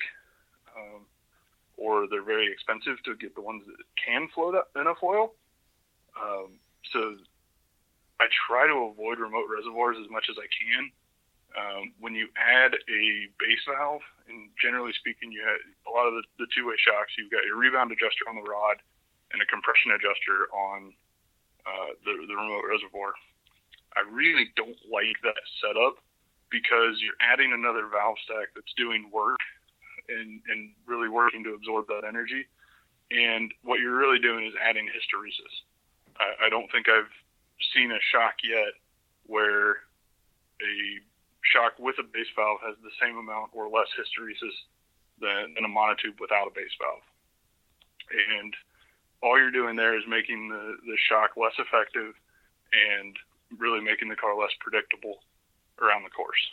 or they're very expensive to get the ones that can flow enough oil. So I try to avoid remote reservoirs as much as I can. When you add a base valve, and generally speaking, you have a lot of the two-way shocks, you've got your rebound adjuster on the rod and a compression adjuster on the remote reservoir. I really don't like that setup because you're adding another valve stack that's doing work and really working to absorb that energy. And what you're really doing is adding hysteresis. I don't think I've seen a shock yet where a shock with a base valve has the same amount or less hysteresis than a monotube without a base valve. And all you're doing there is making the shock less effective and really making the car less predictable around the course.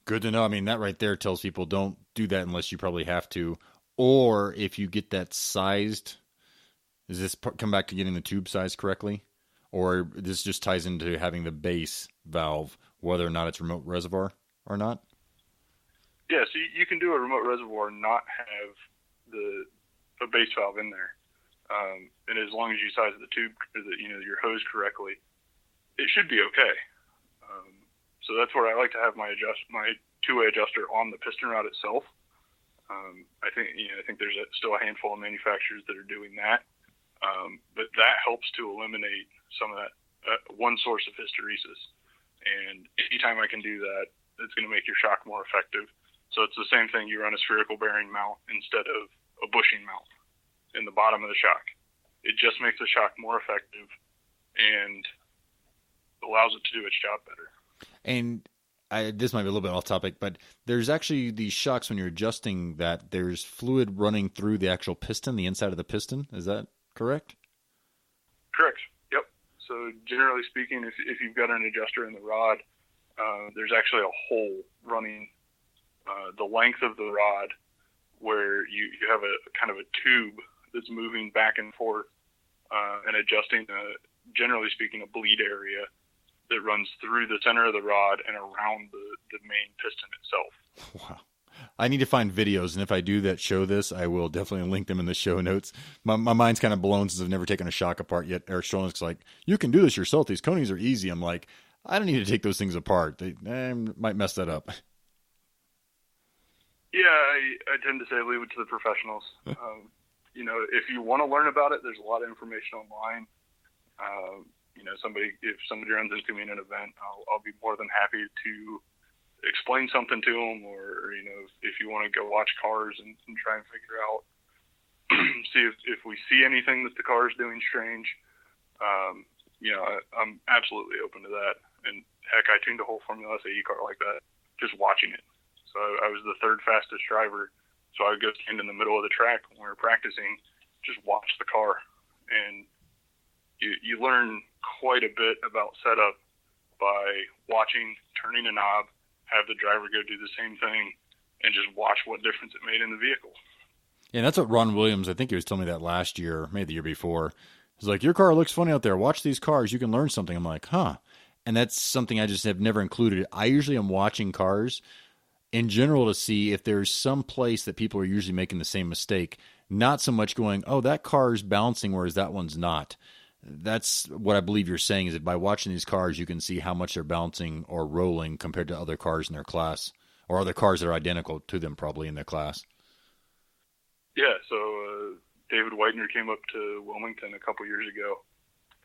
Good to know. I mean, that right there tells people don't do that unless you probably have to. Or if you get that sized, does this come back to getting the tube size correctly? Or this just ties into having the base valve, whether or not it's remote reservoir or not? Yeah, so you can do a remote reservoir and not have a base valve in there. And as long as you size the tube, your hose correctly, it should be okay. So that's where I like to have my two-way adjuster on the piston rod itself. I think there's still a handful of manufacturers that are doing that. But that helps to eliminate some of that one source of hysteresis. And anytime I can do that, it's going to make your shock more effective. So it's the same thing. You run a spherical bearing mount instead of a bushing mount in the bottom of the shock. It just makes the shock more effective and allows it to do its job better. And this might be a little bit off topic, but there's actually these shocks when you're adjusting that there's fluid running through the actual piston, the inside of the piston. Is that correct? Correct. Yep. So generally speaking, if you've got an adjuster in the rod, there's actually a hole running the length of the rod where you have a kind of a tube that's moving back and forth and adjusting, generally speaking, a bleed area that runs through the center of the rod and around the main piston itself. Wow. I need to find videos, and if I do that show this, I will definitely link them in the show notes. My mind's kind of blown since I've never taken a shock apart yet. Eric Strolnick's like, you can do this yourself. These Konis are easy. I'm like, I don't need to take those things apart. They might mess that up. Yeah, I tend to say leave it to the professionals. If you want to learn about it, there's a lot of information online. If somebody runs into me in an event, I'll be more than happy to explain something to them, or if you want to go watch cars and try and figure out, see if we see anything that the car is doing strange, I'm absolutely open to that. And heck, I tuned a whole Formula SAE car like that, just watching it. So I was the third fastest driver. So I would go stand in the middle of the track when we were practicing, just watch the car. And you learn quite a bit about setup by watching, turning a knob, have the driver go do the same thing, and just watch what difference it made in the vehicle. Yeah, and that's what Ron Williams, I think he was telling me that last year, maybe the year before. He's like, your car looks funny out there. Watch these cars. You can learn something. I'm like, huh. And that's something I just have never included. I usually am watching cars in general to see if there's some place that people are usually making the same mistake. Not so much going, oh, that car is bouncing, whereas that one's not. That's what I believe you're saying, is that by watching these cars, you can see how much they're bouncing or rolling compared to other cars in their class, or other cars that are identical to them probably in their class. Yeah, so David Widener came up to Wilmington a couple years ago,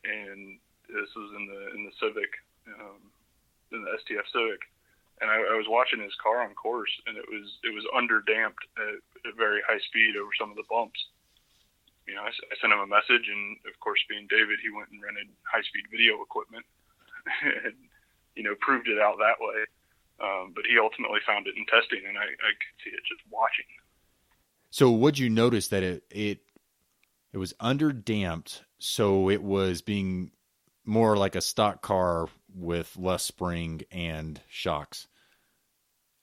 and this was in the Civic, in the STF Civic, and I was watching his car on course, and it was under damped at very high speed over some of the bumps. You know, I sent him a message, and of course, being David, he went and rented high-speed video equipment, and proved it out that way. But he ultimately found it in testing, and I could see it just watching. So, would you notice that it was under damped, so it was being more like a stock car with less spring and shocks,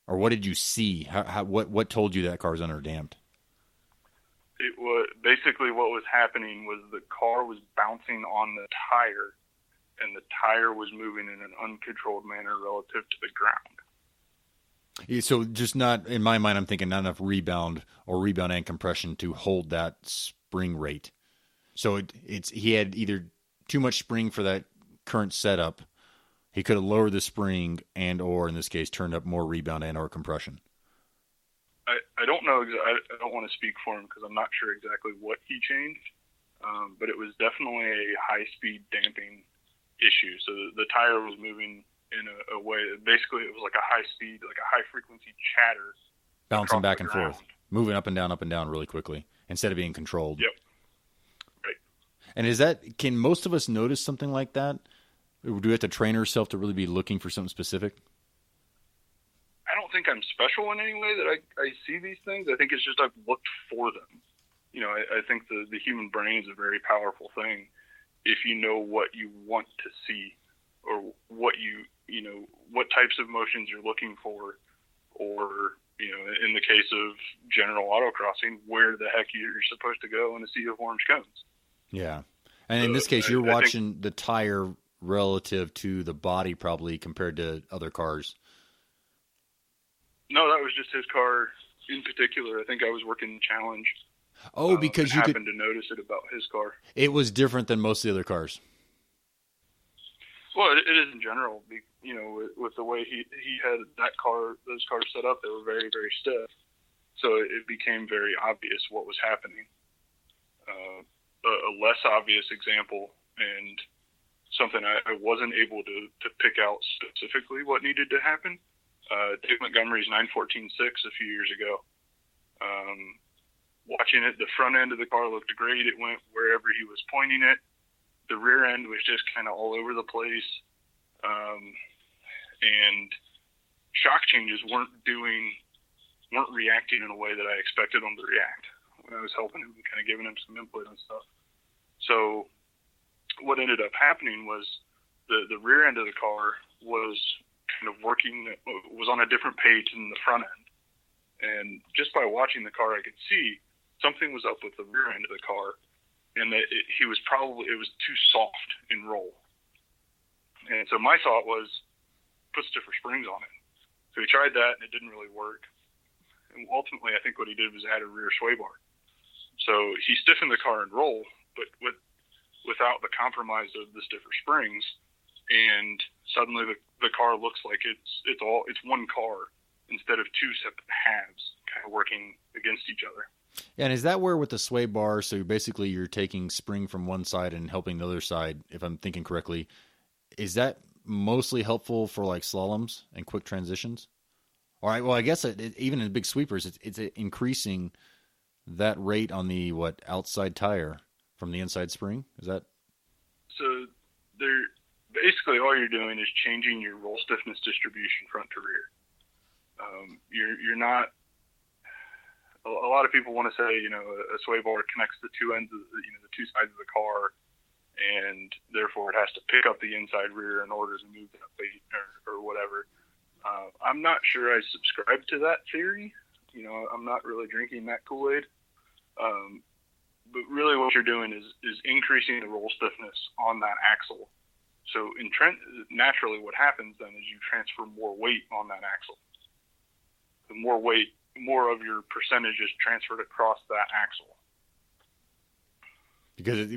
or what did you see? What told you that car was under damped? It was basically what was happening was the car was bouncing on the tire, and the tire was moving in an uncontrolled manner relative to the ground. Yeah, so just not, in my mind, I'm thinking not enough rebound and compression to hold that spring rate. So he had either too much spring for that current setup. He could have lowered the spring or in this case turned up more rebound and or compression. I don't know. I don't want to speak for him because I'm not sure exactly what he changed, but it was definitely a high-speed damping issue. So the tire was moving in a way that basically it was like a high-speed, like a high-frequency chatter. Bouncing back and forth, moving up and down really quickly instead of being controlled. Yep. Right. And can most of us notice something like that? Do we have to train ourselves to really be looking for something specific? I don't think I'm special in any way that I see these things. I think it's just I've looked for them. I think the human brain is a very powerful thing if you know what you want to see or what what types of motions you're looking for, or, in the case of general autocrossing, where the heck you're supposed to go in a sea of orange cones. Yeah. And in this case, you're watching the tire relative to the body probably compared to other cars. No, that was just his car in particular. I think I was working the challenge. Oh, because you happened to notice it about his car. It was different than most of the other cars. Well, it is in general. With the way he had those cars set up, they were very, very stiff. So it became very obvious what was happening. A less obvious example, and something I wasn't able to pick out specifically what needed to happen. Dave Montgomery's 914.6 a few years ago. Watching it, the front end of the car looked great. It went wherever he was pointing it. The rear end was just kind of all over the place. And shock changes weren't reacting in a way that I expected them to react when I was helping him and kind of giving him some input and stuff. So what ended up happening was the rear end of the car was kind of was on a different page than the front end. And just by watching the car, I could see something was up with the rear end of the car, and that it was too soft in roll. And so my thought was, put stiffer springs on it. So he tried that, and it didn't really work. And ultimately, I think what he did was add a rear sway bar. So he stiffened the car in roll, but without the compromise of the stiffer springs. And suddenly the car looks like it's one car instead of two separate halves kind of working against each other. Yeah, and is that where with the sway bar, so basically you're taking spring from one side and helping the other side, if I'm thinking correctly, is that mostly helpful for like slaloms and quick transitions? All right, well, I guess even in big sweepers, it's increasing that rate on the outside tire from the inside spring? Is that? So they're basically all you're doing is changing your roll stiffness distribution front to rear. You're not. A lot of people want to say, a sway bar connects the two ends of the two sides of the car, and therefore it has to pick up the inside rear in order to move that weight or whatever. I'm not sure I subscribe to that theory. I'm not really drinking that Kool-Aid. But really what you're doing is increasing the roll stiffness on that axle. So naturally what happens then is you transfer more weight on that axle. The more weight, more of your percentage is transferred across that axle.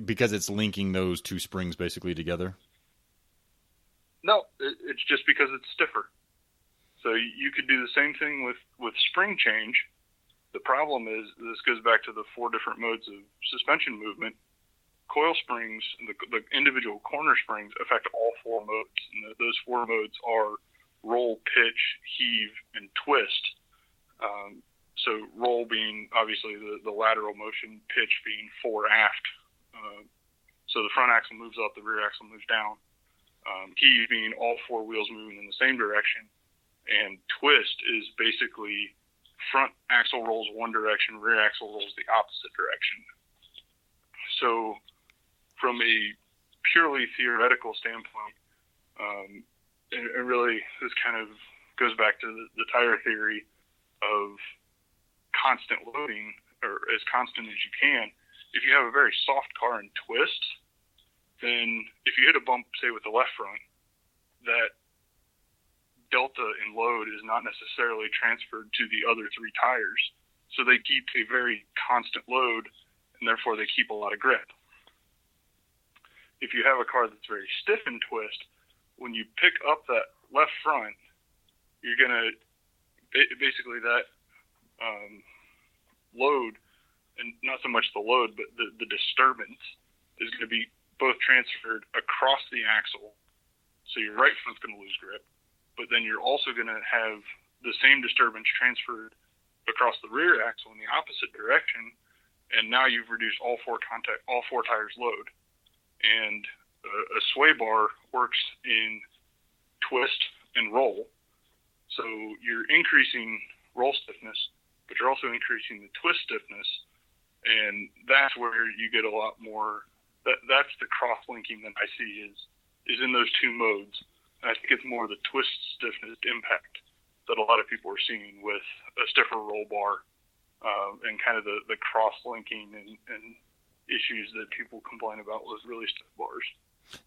Because it's linking those two springs basically together? No, it's just because it's stiffer. So you could do the same thing with spring change. The problem is, this goes back to the 4 different modes of suspension movement. Coil springs, the individual corner springs, affect all 4 modes. And those 4 modes are roll, pitch, heave, and twist. So roll being obviously the lateral motion, pitch being fore aft. So the front axle moves up, the rear axle moves down. Heave being all 4 wheels moving in the same direction. And twist is basically front axle rolls one direction, rear axle rolls the opposite direction. So from a purely theoretical standpoint, it really, this kind of goes back to the tire theory of constant loading, or as constant as you can. If you have a very soft car and twist, then if you hit a bump, say with the left front, that delta in load is not necessarily transferred to the other 3 tires. So they keep a very constant load, and therefore they keep a lot of grip. If you have a car that's very stiff in twist, when you pick up that left front, you're going to basically that load, and not so much the load, but the disturbance is going to be both transferred across the axle. So your right front's going to lose grip, but then you're also going to have the same disturbance transferred across the rear axle in the opposite direction, and now you've reduced all 4 tires load. And a sway bar works in twist and roll, so you're increasing roll stiffness, but you're also increasing the twist stiffness, and that's where you get a lot more. That's the cross-linking that I see is in those 2 modes. I think it's more the twist stiffness impact that a lot of people are seeing with a stiffer roll bar, and kind of the cross-linking and issues that people complain about with really stiff bars.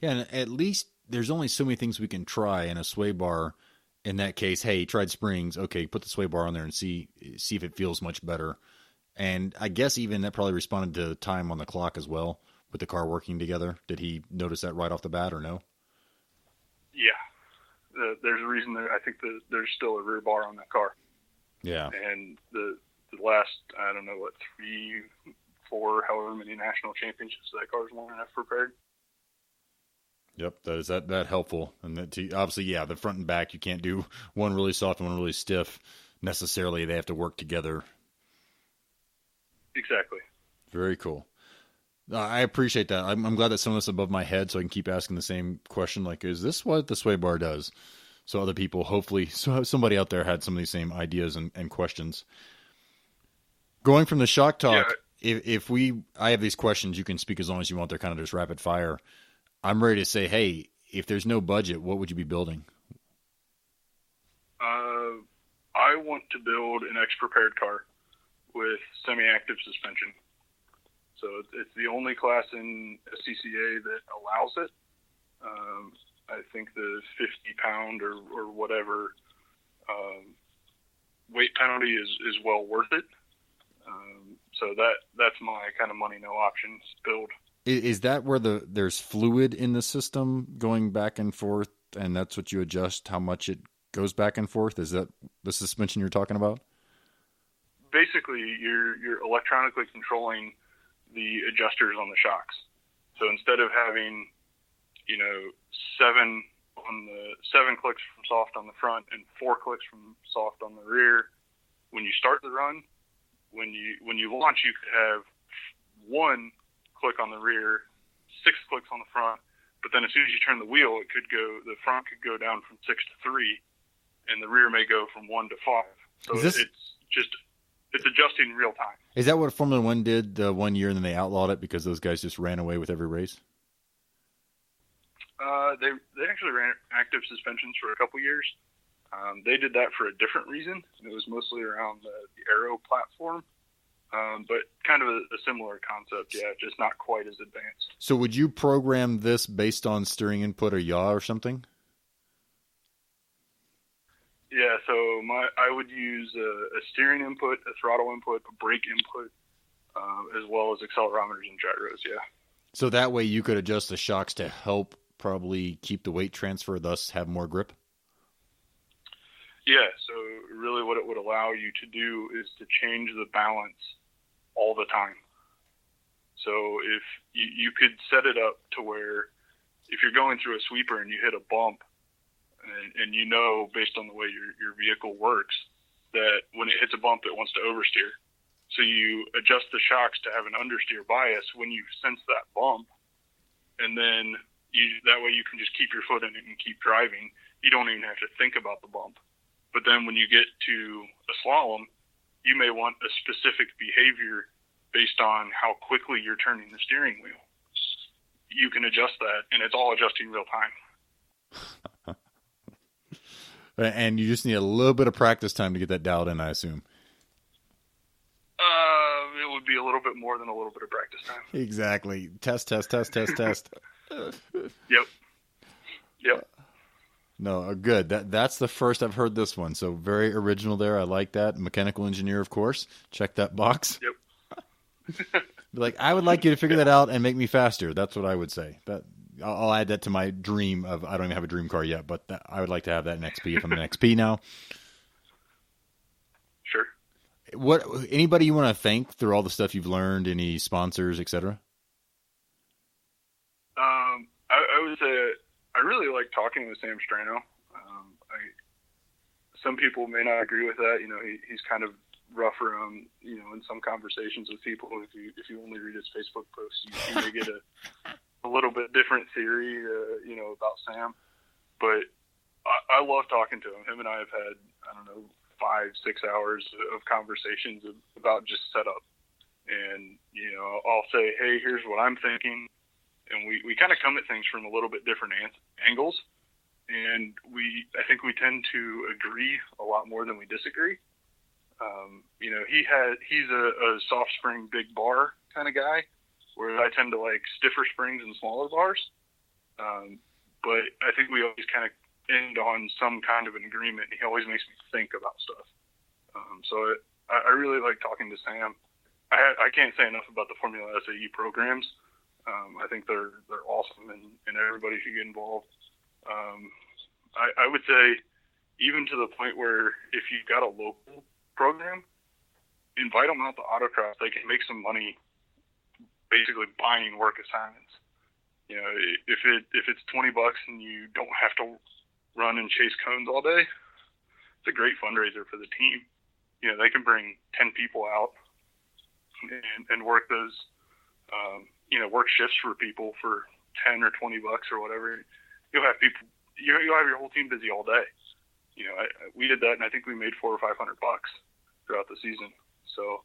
Yeah, and at least there's only so many things we can try in a sway bar. In that case, hey, tried springs. Okay, put the sway bar on there and see if it feels much better. And I guess even that probably responded to time on the clock as well with the car working together. Did he notice that right off the bat or no? Yeah, there's a reason that I think that there's still a rear bar on that car. Yeah, and the last, I don't know what, 3, 4, however many national championships that car's long enough prepared. Yep, is that helpful. And that obviously, yeah, the front and back, you can't do one really soft and one really stiff necessarily. They have to work together. Exactly. Very cool. I appreciate that. I'm glad that some of this is above my head, so I can keep asking the same question. Like, is this what the sway bar does? So other people, hopefully, somebody out there had some of these same ideas and questions. Going from the shock talk, yeah. I have these questions, you can speak as long as you want. They're kind of just rapid fire. I'm ready to say, hey, if there's no budget, what would you be building? I want to build an X-prepared car with semi-active suspension. So it's the only class in SCCA that allows it. I think the 50-pound or whatever weight penalty is well worth it. So that's my kind of money, no options build. Is that where there's fluid in the system going back and forth, and that's what you adjust how much it goes back and forth? Is that the suspension you're talking about? Basically, you're electronically controlling the adjusters on the shocks. So instead of having, 7 clicks from soft on the front and 4 clicks from soft on the rear, when you start the run, when you launch, you could have 1 click on the rear, 6 clicks on the front, But then as soon as you turn the wheel, the front could go down from 6 to 3, and the rear may go from 1 to 5. So it's adjusting real time. Is that what Formula One did 1 year, and then they outlawed it because those guys just ran away with every race? They actually ran active suspensions for a couple years. They did that for a different reason. It was mostly around the aero platform, but kind of a similar concept, yeah, just not quite as advanced. So would you program this based on steering input or yaw or something? Yeah, so I would use a steering input, a throttle input, a brake input, as well as accelerometers and gyros, yeah. So that way you could adjust the shocks to help probably keep the weight transfer, thus have more grip? Yeah, so really what it would allow you to do is to change the balance all the time. So if you could set it up to where if you're going through a sweeper and you hit a bump, and you know based on the way your vehicle works that when it hits a bump it wants to oversteer. So you adjust the shocks to have an understeer bias when you sense that bump, and then that way you can just keep your foot in it and keep driving. You don't even have to think about the bump. But then when you get to a slalom, you may want a specific behavior based on how quickly you're turning the steering wheel. You can adjust that, and it's all adjusting real time. And you just need a little bit of practice time to get that dialed in, I assume. It would be a little bit more than a little bit of practice time. Exactly. Test. Yep. No, good. That's the first I've heard this one. So very original there. I like that. Mechanical engineer, of course. Check that box. Yep. Be like, I would like you to figure that out and make me faster. That's what I would say. I'll add that to my dream of, I don't even have a dream car yet, but I would like to have that in XP if I'm an XP now. Sure. Anybody you want to thank through all the stuff you've learned, any sponsors, etc.? I would say I really like talking with Sam Strano. Some people may not agree with that. You know, he's kind of rough around, you know, in some conversations with people. If you only read his Facebook posts, you may get a little bit different theory, you know, about Sam. But I love talking to him. Him and I have had, 5-6 hours of conversations about just setup. And, you know, I'll say, hey, here's what I'm thinking. And we kind of come at things from a little bit different angles. And I think we tend to agree a lot more than we disagree. You know, he's a soft spring, big bar kind of guy, where I tend to like stiffer springs and smaller bars. But I think we always kind of end on some kind of an agreement. He always makes me think about stuff. So I really like talking to Sam. I can't say enough about the Formula SAE programs. I think they're awesome, and everybody should get involved. I would say even to the point where if you've got a local program, invite them out to autocross. They can make some money basically buying work assignments. You know, if it's $20 and you don't have to run and chase cones all day, it's a great fundraiser for the team. You know, they can bring 10 people out and work those, work shifts for people for $10 or $20 or whatever. You'll have people, you'll have your whole team busy all day. You know, we did that, and I think we made $400 or $500 throughout the season. So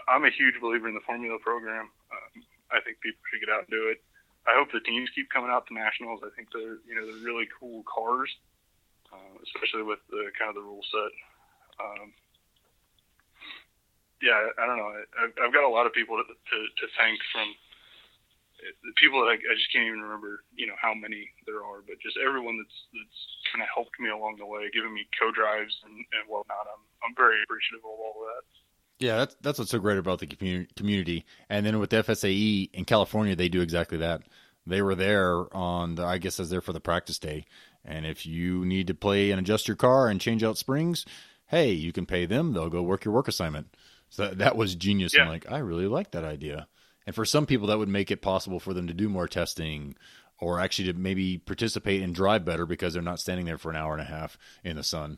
I'm a huge believer in the Formula program. I think people should get out and do it. I hope the teams keep coming out to nationals. I think they're really cool cars, especially with the kind of the rule set. I don't know. I've got a lot of people to thank, from the people that I just can't even remember, how many there are, but just everyone that's kind of helped me along the way, giving me co-drives and whatnot. I'm very appreciative of all of that. Yeah, that's what's so great about the community. And then with the FSAE in California, they do exactly that. They were there I guess I was there for the practice day. And if you need to play and adjust your car and change out springs, hey, you can pay them. They'll go work your work assignment. So that was genius. Yeah. I'm like, I really like that idea. And for some people, that would make it possible for them to do more testing, or actually to maybe participate and drive better because they're not standing there for an hour and a half in the sun.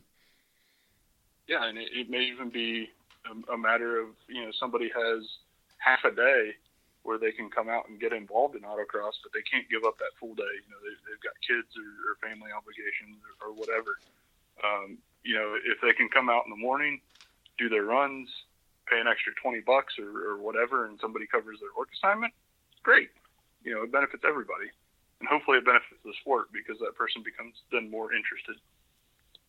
Yeah, and it may even be a matter of, somebody has half a day where they can come out and get involved in autocross, but they can't give up that full day. You know, they've got kids or family obligations or whatever. You know, if they can come out in the morning, do their runs, pay an extra $20 or whatever, and somebody covers their work assignment, great. You know, it benefits everybody. And hopefully it benefits the sport because that person becomes then more interested.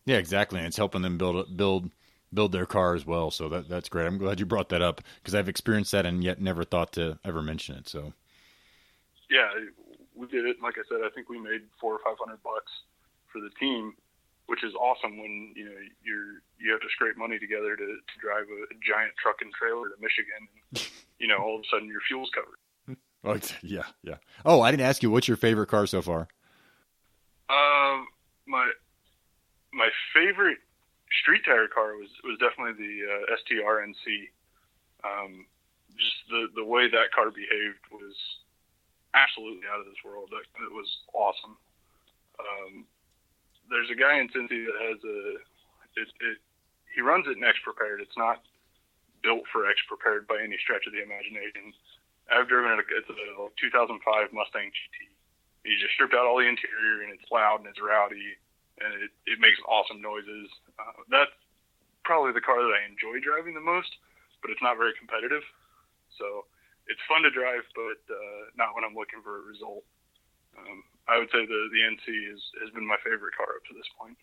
Yeah, exactly. And it's helping them build their car as well. So that's great. I'm glad you brought that up because I've experienced that and yet never thought to ever mention it. So yeah, we did it. Like I said, I think we made $400 or $500 for the team, which is awesome when, you know, you have to scrape money together to drive a giant truck and trailer to Michigan. And, you know, all of a sudden your fuel's covered. Oh, yeah. Oh, I didn't ask you, what's your favorite car so far? My favorite street tire car was definitely the STR NC. Just the way that car behaved was absolutely out of this world. It was awesome. There's a guy in Cincy that has he runs it in X Prepared. It's not built for X Prepared by any stretch of the imagination. I've driven it. It's a 2005 Mustang GT. You just stripped out all the interior, and it's loud and it's rowdy, and it makes awesome noises. That's probably the car that I enjoy driving the most, but it's not very competitive. So it's fun to drive, but not when I'm looking for a result. I would say the NC has been my favorite car up to this point.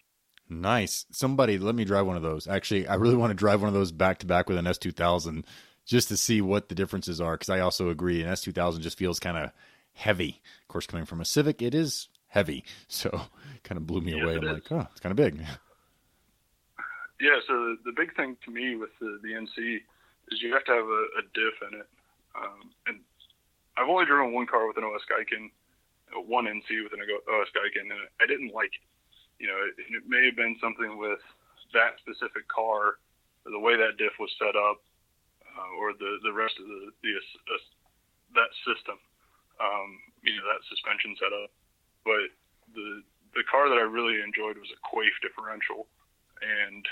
Nice. Somebody let me drive one of those. Actually, I really want to drive one of those back to back with an S2000 just to see what the differences are. Cause I also agree an S2000 just feels kind of heavy. Of course, coming from a Civic, it is heavy. So kind of blew me away. I'm like, oh, it's kind of big. Yeah. So the big thing to me with the NC is you have to have a diff in it. And I've only driven one car with an OS Geiken, one NC with an OS Geiken, and I didn't like it. You know, it may have been something with that specific car, or the way that diff was set up, or the rest of that system, you know, that suspension setup. But the car that I really enjoyed was a Quaife differential, and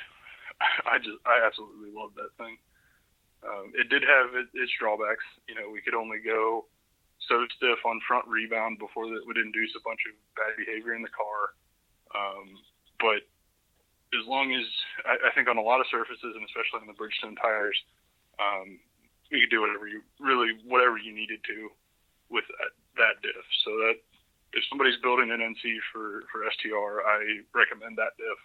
I absolutely loved that thing. It did have its drawbacks. You know, we could only go so stiff on front rebound before that would induce a bunch of bad behavior in the car. But as long as I think on a lot of surfaces, and especially on the Bridgestone tires, you could do whatever you needed to with that diff. So that if somebody's building an NC for STR, I recommend that diff.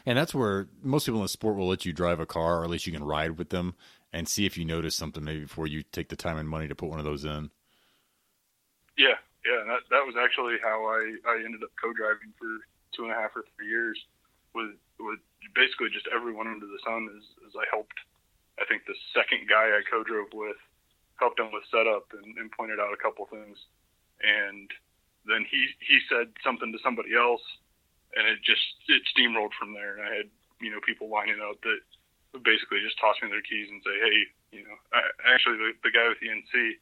And that's where most people in the sport will let you drive a car, or at least you can ride with them and see if you notice something maybe before you take the time and money to put one of those in. Yeah, and that was actually how I ended up co-driving for 2.5 or 3 years with basically just everyone under the sun as I helped. I think the second guy I co-drove with helped him with setup and pointed out a couple things. And then he said something to somebody else, and it steamrolled from there. And I had, you know, people lining up that would basically just toss me their keys and say, hey, you know, actually the guy with the NC,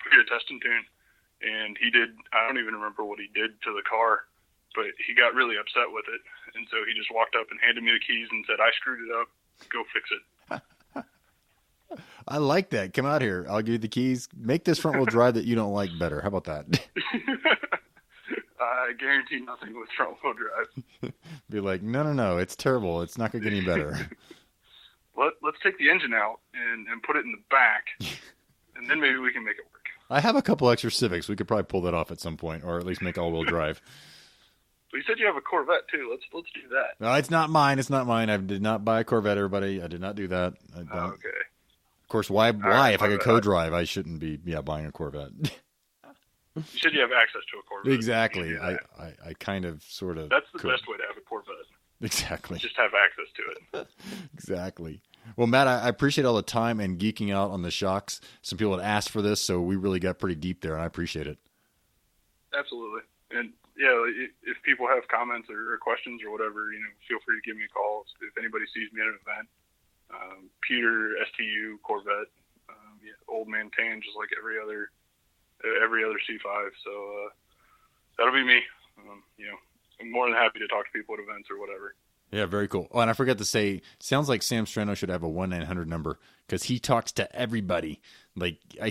we did a test and tune, and he did, I don't even remember what he did to the car, but he got really upset with it. And so he just walked up and handed me the keys and said, I screwed it up, go fix it. I like that. Come out here. I'll give you the keys. Make this front wheel drive that you don't like better. How about that? I guarantee nothing with front wheel drive. Be like, no. It's terrible. It's not going to get any better. Let's take the engine out and put it in the back, and then maybe we can make it work. I have a couple extra Civics. We could probably pull that off at some point, or at least make all-wheel drive. Well, you said you have a Corvette, too. Let's do that. No, it's not mine. It's not mine. I did not buy a Corvette, everybody. I did not do that. Okay. Of course, why? If I could co-drive, I shouldn't be buying a Corvette. You said you have access to a Corvette. Exactly. I kind of, sort of. That's the best way to have a Corvette. Exactly. Just have access to it. Exactly. Well, Matt, I appreciate all the time and geeking out on the shocks. Some people had asked for this, so we really got pretty deep there, and I appreciate it. Absolutely. And yeah, if people have comments or questions or whatever, you know, feel free to give me a call. If anybody sees me at an event, Peter, STU, Corvette, old man tan, just like every other C5. So that'll be me. You know, I'm more than happy to talk to people at events or whatever. Yeah, very cool. Oh, and I forgot to say, sounds like Sam Strano should have a 1-900 number because he talks to everybody. Like, I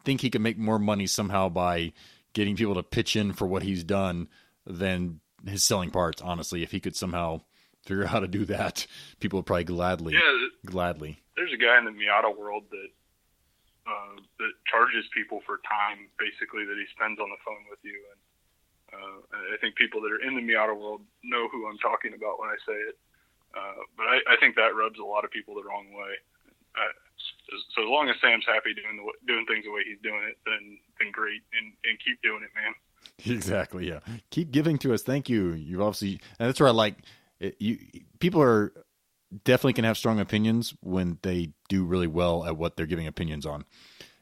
think he can make more money somehow by getting people to pitch in for what he's done than his selling parts, honestly. If he could somehow figure out how to do that, people would probably gladly. There's a guy in the Miata world that charges people for time, basically, that he spends on the phone with you. And I think people that are in the Miata world know who I'm talking about when I say it. But I think that rubs a lot of people the wrong way. So as long as Sam's happy doing things the way he's doing it, then great, and keep doing it, man. Exactly, yeah. Keep giving to us. Thank you. You've obviously, and that's where I like it. People are definitely can have strong opinions when they do really well at what they're giving opinions on.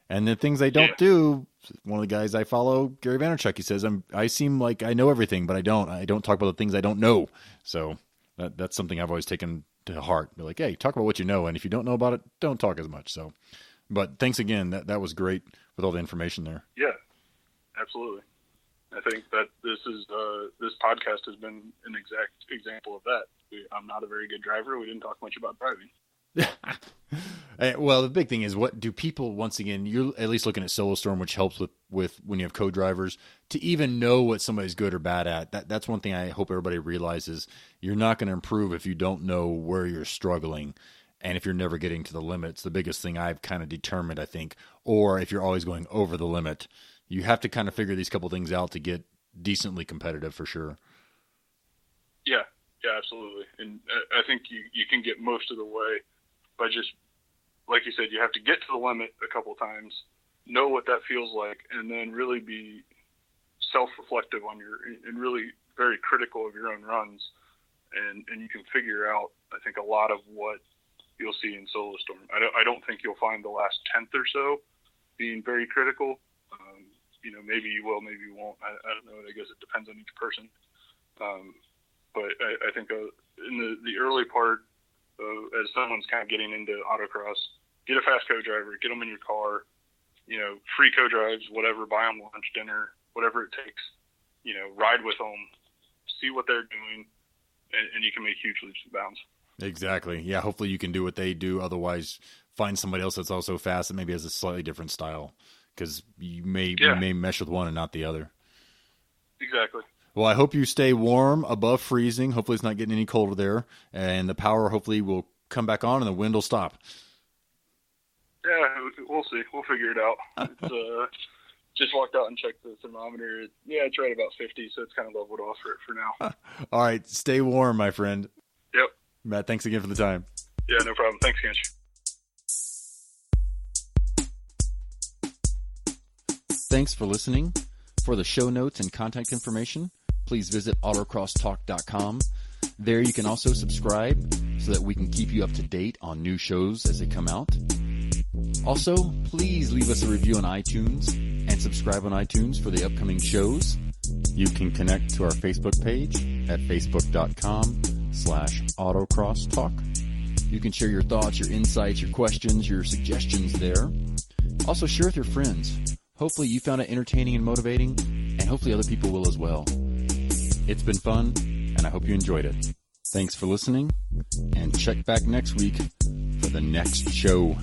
And the things they don't do, one of the guys I follow, Gary Vaynerchuk, he says, I seem like I know everything, but I don't. I don't talk about the things I don't know. So that's something I've always taken to heart. Be like, hey, talk about what you know, and if you don't know about it, don't talk as much. So, but thanks again. That was great with all the information there. Yeah, absolutely. I think that this podcast has been an exact example of that. I'm not a very good driver. We didn't talk much about driving. Well, the big thing is, what do people, once again, you're at least looking at SoloStorm, which helps with when you have co-drivers, to even know what somebody's good or bad at. That's one thing I hope everybody realizes. You're not going to improve if you don't know where you're struggling, and if you're never getting to the limits. The biggest thing I've kind of determined, I think, or if you're always going over the limit, you have to kind of figure these couple things out to get decently competitive for sure. Yeah, absolutely. And I think you can get most of the way by just, like you said, you have to get to the limit a couple times, know what that feels like, and then really be self-reflective and really very critical of your own runs. And you can figure out, I think, a lot of what you'll see in SoloStorm. I don't think you'll find the last tenth or so being very critical. Maybe you will, maybe you won't. I don't know. I guess it depends on each person. But I think in the early part, as someone's kind of getting into autocross, get a fast co-driver, get them in your car, free co-drives, whatever, buy them lunch, dinner, whatever it takes, ride with them, see what they're doing, and you can make huge leaps and bounds. Exactly. Yeah, hopefully you can do what they do. Otherwise, find somebody else that's also fast and maybe has a slightly different style, because you may mesh with one and not the other. Exactly. Well, I hope you stay warm, above freezing. Hopefully it's not getting any colder there. And the power hopefully will come back on and the wind will stop. Yeah, we'll see. We'll figure it out. It's, just walked out and checked the thermometer. It's right about 50, so it's kind of leveled off for now. All right. Stay warm, my friend. Yep. Matt, thanks again for the time. Yeah, no problem. Thanks, Kinch. Thanks for listening. For the show notes and contact information, please visit autocrosstalk.com. There you can also subscribe so that we can keep you up to date on new shows as they come out. Also, please leave us a review on iTunes and subscribe on iTunes for the upcoming shows. You can connect to our Facebook page at facebook.com/autocrosstalk. You can share your thoughts, your insights, your questions, your suggestions there. Also share with your friends. Hopefully you found it entertaining and motivating, and hopefully other people will as well. It's been fun, and I hope you enjoyed it. Thanks for listening, and check back next week for the next show.